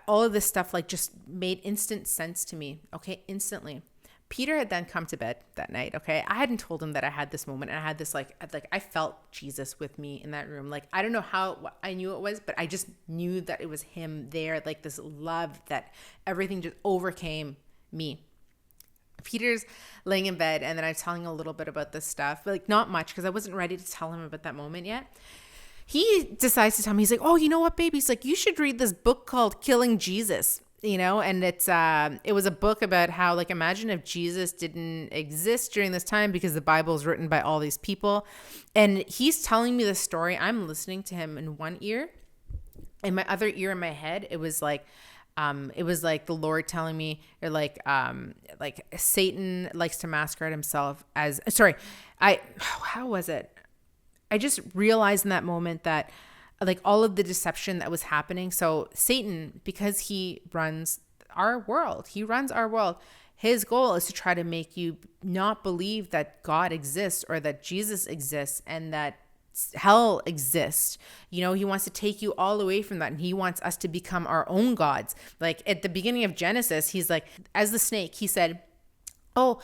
all of this stuff, like, just made instant sense to me. Okay, instantly. Peter had then come to bed that night. Okay, I hadn't told him that I had this moment, and I had this like I felt Jesus with me in that room. Like, I don't know how I knew it was, but I just knew that it was him there. Like, this love that everything just overcame me. Peter's laying in bed, and then I'm telling a little bit about this stuff, but like not much, because I wasn't ready to tell him about that moment yet. he decides to tell me, he's like, oh, you know what, baby? He's like, you should read this book called Killing Jesus, and it was a book about how, like, imagine if Jesus didn't exist during this time, because the Bible is written by all these people. And he's telling me the story. I'm listening to him in one ear. In my other ear, in my head, it was like the Lord telling me, or like Satan likes to masquerade himself as, how was it? I just realized in that moment that, like, all of the deception that was happening. So Satan, because he runs our world, his goal is to try to make you not believe that God exists or that Jesus exists and that hell exists. He wants to take you all away from that, and he wants us to become our own gods. Like at the beginning of Genesis, he's like, as the snake, he said, oh,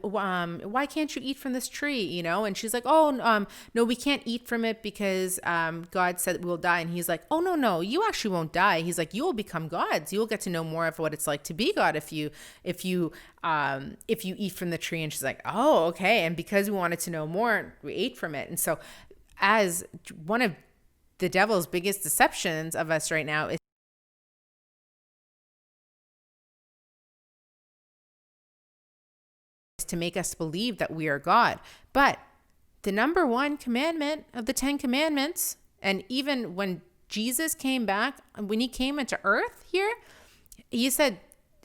why can't you eat from this tree? And she's like, oh, no, we can't eat from it because God said we'll die. And he's like, oh, no, you actually won't die. He's like, you will become gods. You will get to know more of what it's like to be God if you eat from the tree. And she's like, oh, okay. And because we wanted to know more, we ate from it. And so, as one of the devil's biggest deceptions of us right now is to make us believe that we are God. But the number one commandment of the 10 commandments, and even when Jesus came back, when he came into earth here, he said,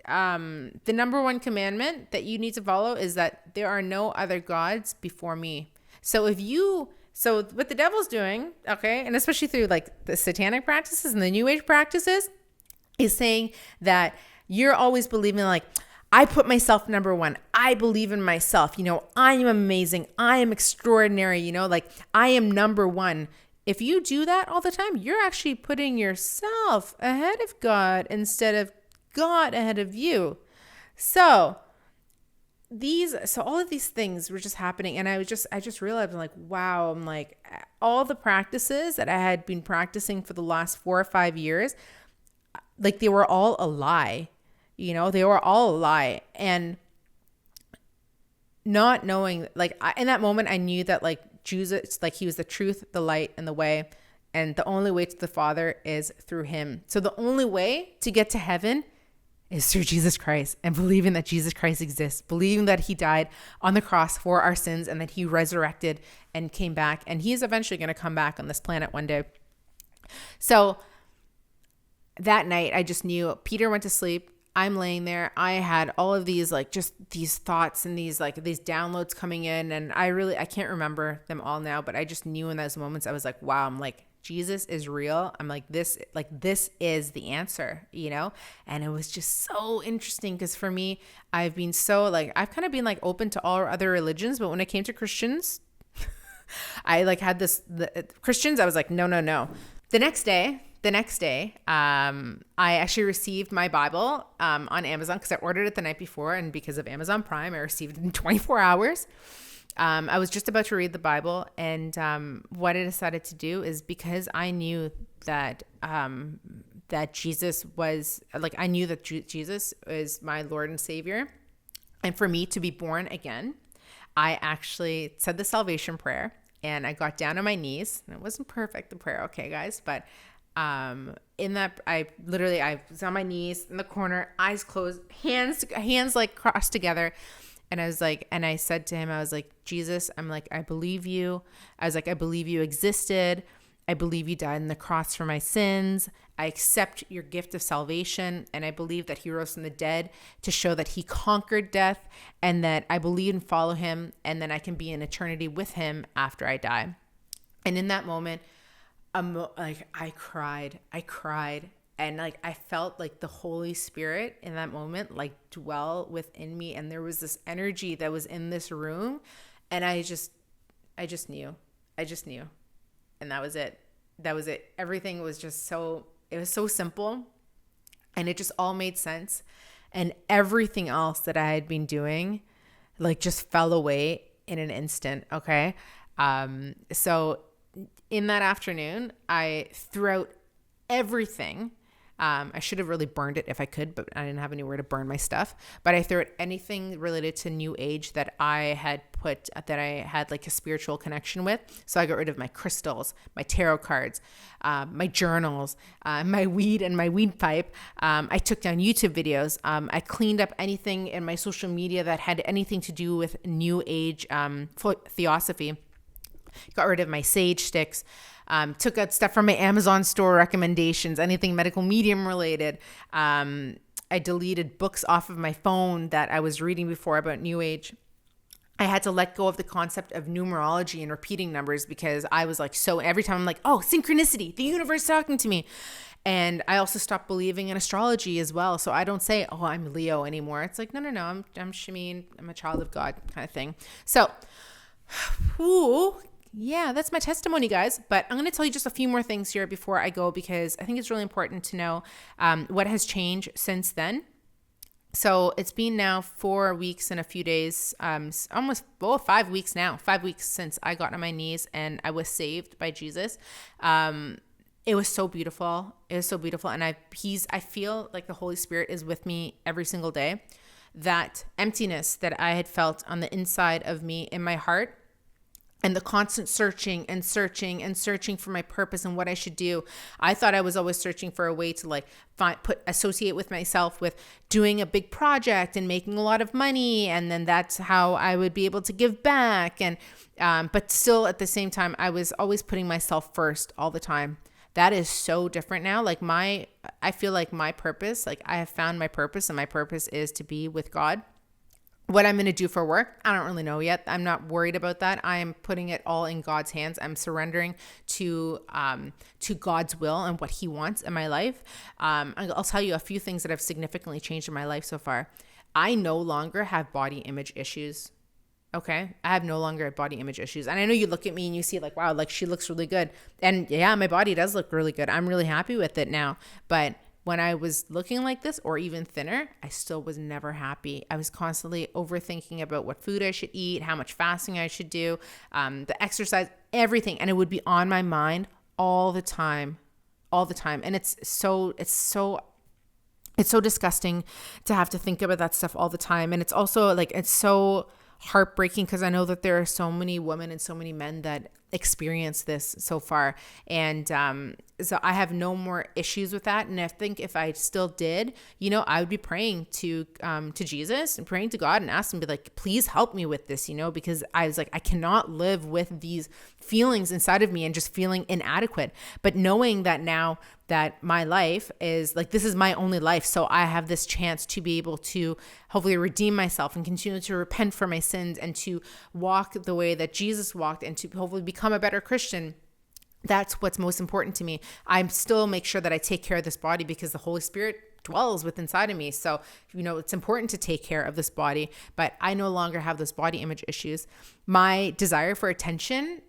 the number one commandment that you need to follow is that there are no other gods before me. So what the devil's doing, okay, and especially through like the satanic practices and the new age practices, is saying that you're always believing, like, I put myself number one. I believe in myself. I am amazing. I am extraordinary. Like, I am number one. If you do that all the time, you're actually putting yourself ahead of God instead of God ahead of you. So all of these things were just happening. And I just realized, I'm like, wow, I'm like, all the practices that I had been practicing for the last 4 or 5 years, like, they were all a lie. They were all a lie. And not knowing, like, in that moment, I knew that, like, Jesus, like, he was the truth, the light, and the way. And the only way to the Father is through him. So the only way to get to heaven is through Jesus Christ, and believing that Jesus Christ exists, believing that he died on the cross for our sins and that he resurrected and came back. And he is eventually going to come back on this planet one day. So that night, I just knew. Peter went to sleep. I'm laying there. I had all of these, like, just these thoughts and these downloads coming in. And I can't remember them all now, but I just knew in those moments, I was like, wow, I'm like, Jesus is real. I'm like, this is the answer, And it was just so interesting because for me, I've been so, like, I've kind of been, like, open to all other religions. But when it came to Christians, I, like, had the Christians, I was like, no. The next day, I actually received my Bible on Amazon because I ordered it the night before. And because of Amazon Prime, I received it in 24 hours. I was just about to read the Bible. And what I decided to do is, because I knew that Jesus was, like, I knew that Jesus is my Lord and Savior. And for me to be born again, I actually said the salvation prayer. And I got down on my knees. And it wasn't perfect, the prayer, okay, guys? But in that, I was on my knees in the corner, eyes closed, hands like crossed together. And I was like, and I said to him, I was like, Jesus, I'm like, I believe you. I was like, I believe you existed. I believe you died on the cross for my sins. I accept your gift of salvation. And I believe that he rose from the dead to show that he conquered death, and that I believe and follow him. And then I can be in eternity with him after I die. And in that moment, like, I cried. And, like, I felt like the Holy Spirit in that moment, like, dwell within me. And there was this energy that was in this room. And I just knew. And that was it. Everything was just it was so simple. And it just all made sense. And everything else that I had been doing, like, just fell away in an instant. Okay. So in that afternoon, I threw out everything. I should have really burned it if I could, but I didn't have anywhere to burn my stuff. But I threw out anything related to New Age that I had I had like a spiritual connection with. So I got rid of my crystals, my tarot cards, my journals, my weed and my weed pipe. I took down YouTube videos. I cleaned up anything in my social media that had anything to do with New Age theosophy. Got rid of my sage sticks. Took out stuff from my Amazon store recommendations, anything medical medium related. I deleted books off of my phone that I was reading before about New Age. I had to let go of the concept of numerology and repeating numbers because I was like, so every time I'm like, oh, synchronicity, the universe talking to me. And I also stopped believing in astrology as well. So I don't say, oh, I'm Leo anymore. It's like, no, I'm Shameen. I'm a child of God kind of thing. So, yeah, that's my testimony, guys. But I'm going to tell you just a few more things here before I go, because I think it's really important to know what has changed since then. So it's been now 4 weeks and a few days, almost 5 weeks now, 5 weeks since I got on my knees and I was saved by Jesus. It was so beautiful. It was so beautiful. And I feel like the Holy Spirit is with me every single day. That emptiness that I had felt on the inside of me in my heart, and the constant searching for my purpose and what I should do. I thought I was always searching for a way to associate with myself with doing a big project and making a lot of money. And then that's how I would be able to give back. And, but still at the same time, I was always putting myself first all the time. That is so different now. I feel like my purpose, I have found my purpose, and my purpose is to be with God. What I'm going to do for work, I don't really know yet. I'm not worried about that. I am putting it all in God's hands. I'm surrendering to God's will and what He wants in my life. I'll tell you a few things that have significantly changed in my life so far. I no longer have body image issues. Okay. I have no longer body image issues. And I know you look at me and you see wow, she looks really good. And yeah, my body does look really good. I'm really happy with it now. But when I was looking like this or even thinner, I still was never happy. I was constantly overthinking about what food I should eat, how much fasting I should do, the exercise, everything. And it would be on my mind all the time. And it's so disgusting to have to think about that stuff all the time. And it's also it's so heartbreaking because I know that there are so many women and so many men that experience this so far. And so I have no more issues with that. And I think if I still did, I would be praying to Jesus and praying to God and asking, be like, please help me with this, because I was like, I cannot live with these feelings inside of me and just feeling inadequate. But knowing that now that my life is this is my only life. So I have this chance to be able to hopefully redeem myself and continue to repent for my sins and to walk the way that Jesus walked and to hopefully become a better Christian. That's what's most important to me. I still make sure that I take care of this body because the Holy Spirit dwells within inside of me. So, it's important to take care of this body, but I no longer have those body image issues. My desire for attention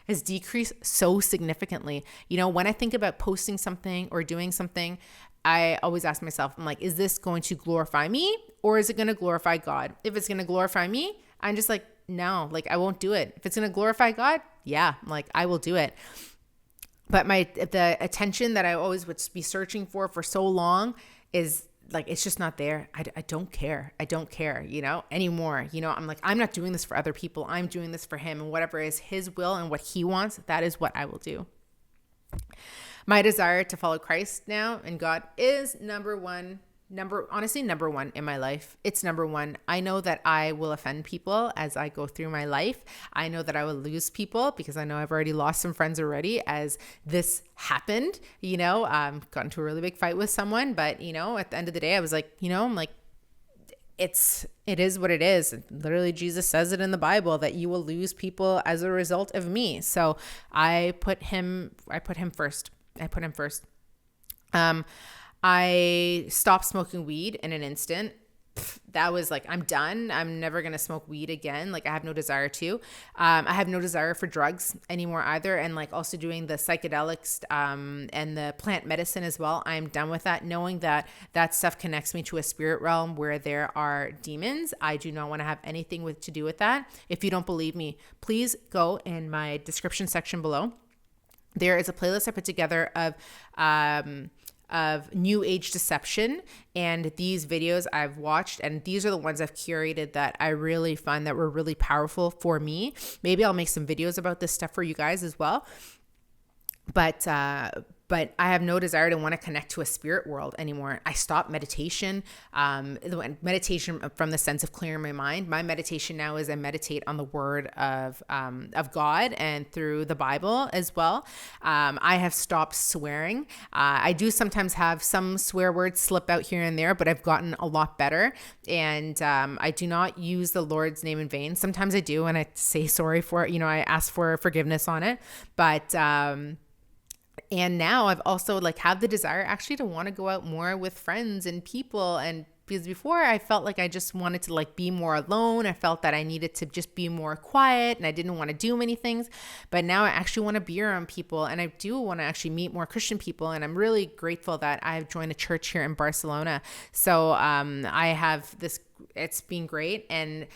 has decreased so significantly. When I think about posting something or doing something, I always ask myself, I'm like, is this going to glorify me or is it going to glorify God? If it's going to glorify me, I'm just no, I won't do it. If it's going to glorify God, yeah, I will do it. But the attention that I always would be searching for so long is it's just not there. I don't care. I don't care, anymore. I'm not doing this for other people. I'm doing this for Him, and whatever is His will and what He wants, that is what I will do. My desire to follow Christ now and God is number one in my life. It's number one. I know that I will offend people as I go through my life. I know that I will lose people because I know I've already lost some friends already as this happened. Got into a really big fight with someone, but at the end of the day, I was like, it is what it is. Literally, Jesus says it in the Bible that you will lose people as a result of me. So I put him first. I stopped smoking weed in an instant. That was I'm done. I'm never going to smoke weed again. I have no desire to. I have no desire for drugs anymore either. And also doing the psychedelics and the plant medicine as well. I'm done with that, knowing that that stuff connects me to a spirit realm where there are demons. I do not want to have anything to do with that. If you don't believe me, please go in my description section below. There is a playlist I put together of new age deception. And these videos I've watched, and these are the ones I've curated that I really find that were really powerful for me. Maybe I'll make some videos about this stuff for you guys as well. But I have no desire to want to connect to a spirit world anymore. I stopped meditation, meditation from the sense of clearing my mind. My meditation now is I meditate on the word of God and through the Bible as well. I have stopped swearing. I do sometimes have some swear words slip out here and there, but I've gotten a lot better. And I do not use the Lord's name in vain. Sometimes I do, and I say sorry for it. I ask for forgiveness on it. But and now I've also have the desire actually to want to go out more with friends and people. And because before I felt like I just wanted to be more alone. I felt that I needed to just be more quiet and I didn't want to do many things. But now I actually want to be around people, and I do want to actually meet more Christian people. And I'm really grateful that I've joined a church here in Barcelona. So I have this, it's been great. And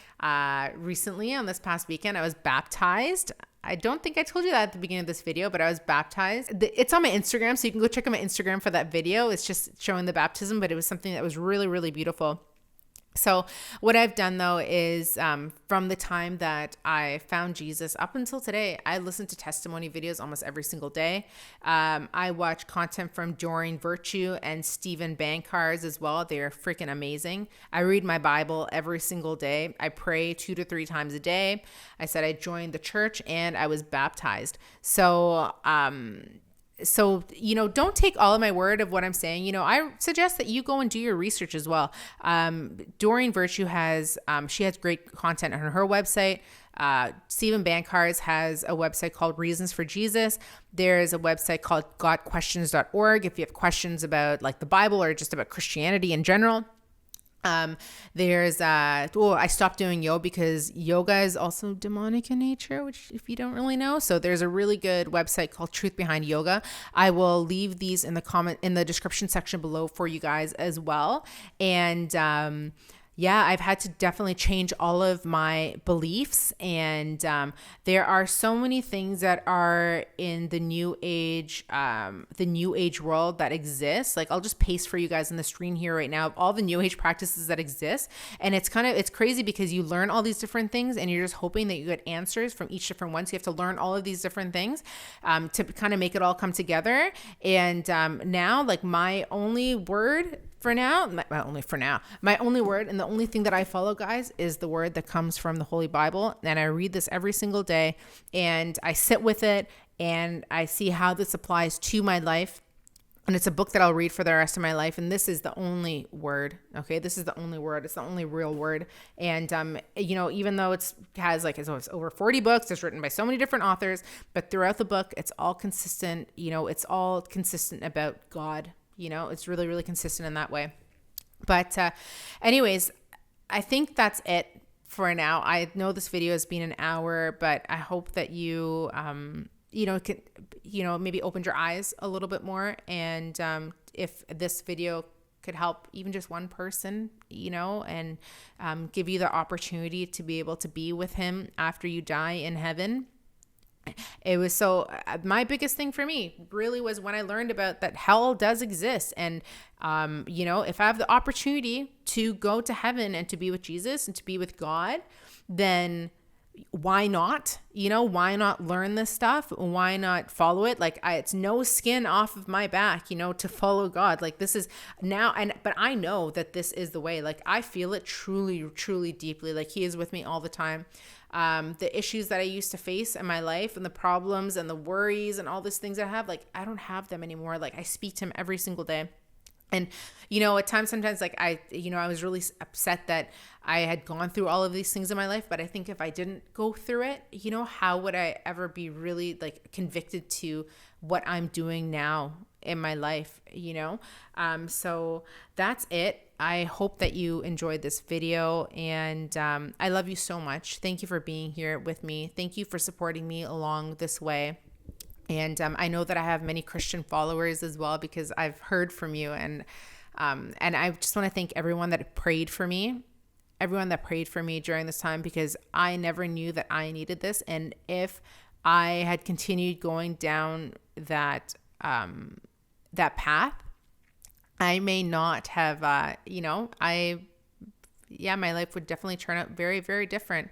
recently on this past weekend, I was baptized. I don't think I told you that at the beginning of this video, but I was baptized. It's on my Instagram, so you can go check out my Instagram for that video. It's just showing the baptism, but it was something that was really, really beautiful. So what I've done though is from the time that I found Jesus up until today, I listen to testimony videos almost every single day. I watch content from Doreen Virtue and Stephen Bancarz as well. They are freaking amazing. I read my Bible every single day. I pray 2 to 3 times a day. I said I joined the church and I was baptized. So don't take all of my word of what I'm saying. I suggest that you go and do your research as well. Doreen Virtue she has great content on her website. Stephen Bancarz has a website called Reasons for Jesus. There's a website called gotquestions.org if you have questions about the Bible or just about Christianity in general. I stopped doing yoga because yoga is also demonic in nature, which if you don't really know. So there's a really good website called Truth Behind Yoga. I will leave these in the description section below for you guys as well. And, I've had to definitely change all of my beliefs. And there are so many things that are in the new age world that exist. I'll just paste for you guys on the screen here right now of all the new age practices that exist. And it's crazy because you learn all these different things and you're just hoping that you get answers from each different one. So you have to learn all of these different things to kind of make it all come together. And now my only word for now, my only word and the only thing that I follow, guys, is the word that comes from the Holy Bible. And I read this every single day and I sit with it and I see how this applies to my life. And it's a book that I'll read for the rest of my life. And this is the only word. Okay. This is the only word. It's the only real word. And, even though it's over 40 books, it's written by so many different authors, but throughout the book, it's all consistent. It's all consistent about God. It's really, really consistent in that way. But anyways, I think that's it for now. I know this video has been an hour, but I hope that you, maybe opened your eyes a little bit more. And if this video could help even just one person, and give you the opportunity to be able to be with him after you die in heaven. It was my biggest thing for me really was when I learned about that hell does exist. And, if I have the opportunity to go to heaven and to be with Jesus and to be with God, then why not? Why not learn this stuff? Why not follow it? It's no skin off of my back, to follow God. This is now, but I know that this is the way. I feel it truly, truly deeply. He is with me all the time. The issues that I used to face in my life and the problems and the worries and all these things I have, I don't have them anymore. I speak to him every single day. And, at times, sometimes I was really upset that I had gone through all of these things in my life. But I think if I didn't go through it, how would I ever be really convicted to what I'm doing now in my life, So that's it. I hope that you enjoyed this video, and I love you so much. Thank you for being here with me. Thank you for supporting me along this way. And I know that I have many Christian followers as well because I've heard from you. And I just want to thank everyone that prayed for me during this time, because I never knew that I needed this. And if I had continued going down that path, I may not have, my life would definitely turn out very, very different.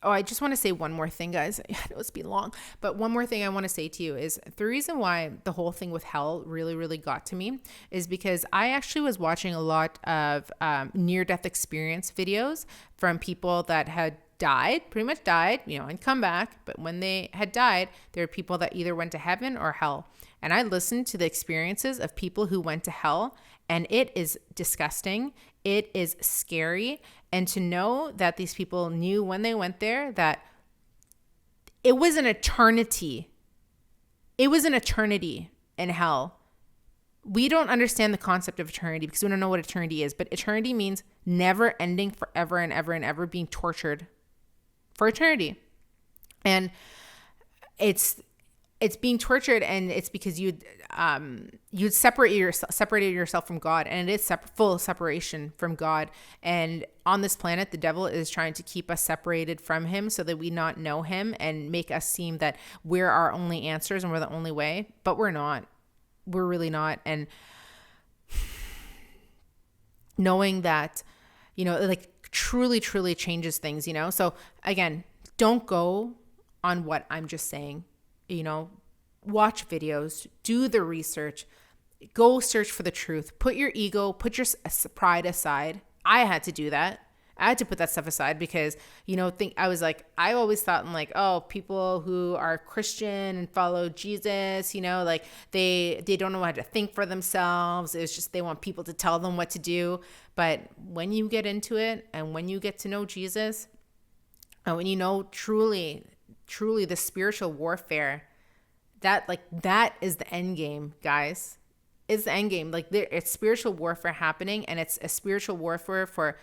I just want to say one more thing, guys. I know it's been long, but one more thing I want to say to you is the reason why the whole thing with hell really, really got to me is because I actually was watching a lot of near-death experience videos from people that had died, pretty much died, and come back. But when they had died, there were people that either went to heaven or hell. And I listened to the experiences of people who went to hell, and it is disgusting. It is scary. And to know that these people knew when they went there that it was an eternity. It was an eternity in hell. We don't understand the concept of eternity because we don't know what eternity is. But eternity means never ending, forever and ever and ever being tortured for eternity. And it's being tortured, and it's because you'd separated yourself from God, and it is full separation from God. And on this planet, the devil is trying to keep us separated from him so that we not know him and make us seem that we're our only answers and we're the only way, but we're not. We're really not. And knowing that, truly, truly changes things, So again, don't go on what I'm just saying. Watch videos, do the research, go search for the truth, put your ego, put your pride aside. I had to do that. I had to put that stuff aside because, I always thought people who are Christian and follow Jesus, they don't know how to think for themselves. It's just, they want people to tell them what to do. But when you get into it and when you get to know Jesus and when you know truly the spiritual warfare, that is the end game, guys. It's the end game. It's spiritual warfare happening, and it's a spiritual warfare for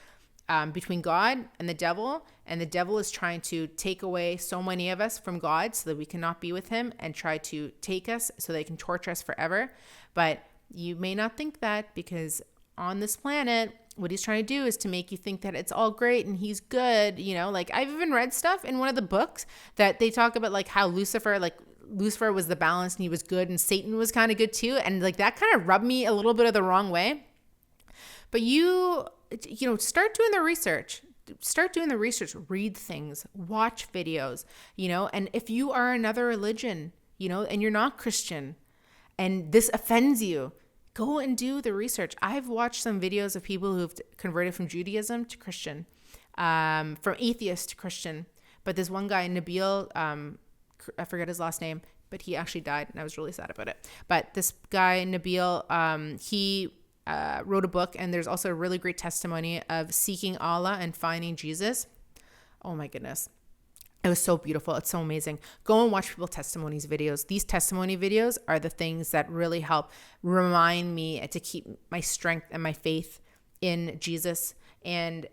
between God and the devil is trying to take away so many of us from God so that we cannot be with him, and try to take us so they can torture us forever. But you may not think that, because on this planet, what he's trying to do is to make you think that it's all great and he's good. I've even read stuff in one of the books that they talk about how Lucifer was the balance and he was good, and Satan was kind of good too. And that kind of rubbed me a little bit of the wrong way. But start doing the research. Read things, watch videos, and if you are another religion, and you're not Christian and this offends you, go and do the research. I've watched some videos of people who've converted from Judaism to Christian, from atheist to Christian. But this one guy, Nabil, I forget his last name, but he actually died, and I was really sad about it. But this guy, Nabil, he wrote a book, and there's also a really great testimony of seeking Allah and finding Jesus. Oh my goodness. It was so beautiful. It's so amazing. Go and watch people testimonies videos. These testimony videos are the things that really help remind me to keep my strength and my faith in Jesus, and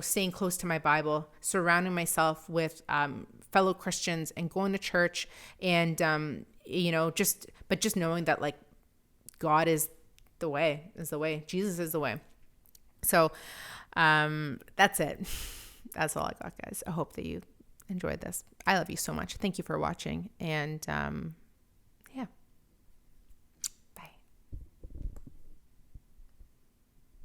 staying close to my Bible, surrounding myself with fellow Christians, and going to church, and just knowing that God is the way, Jesus is the way. So that's it. That's all I got, guys. I hope that you enjoyed this. I love you so much. Thank you for watching, and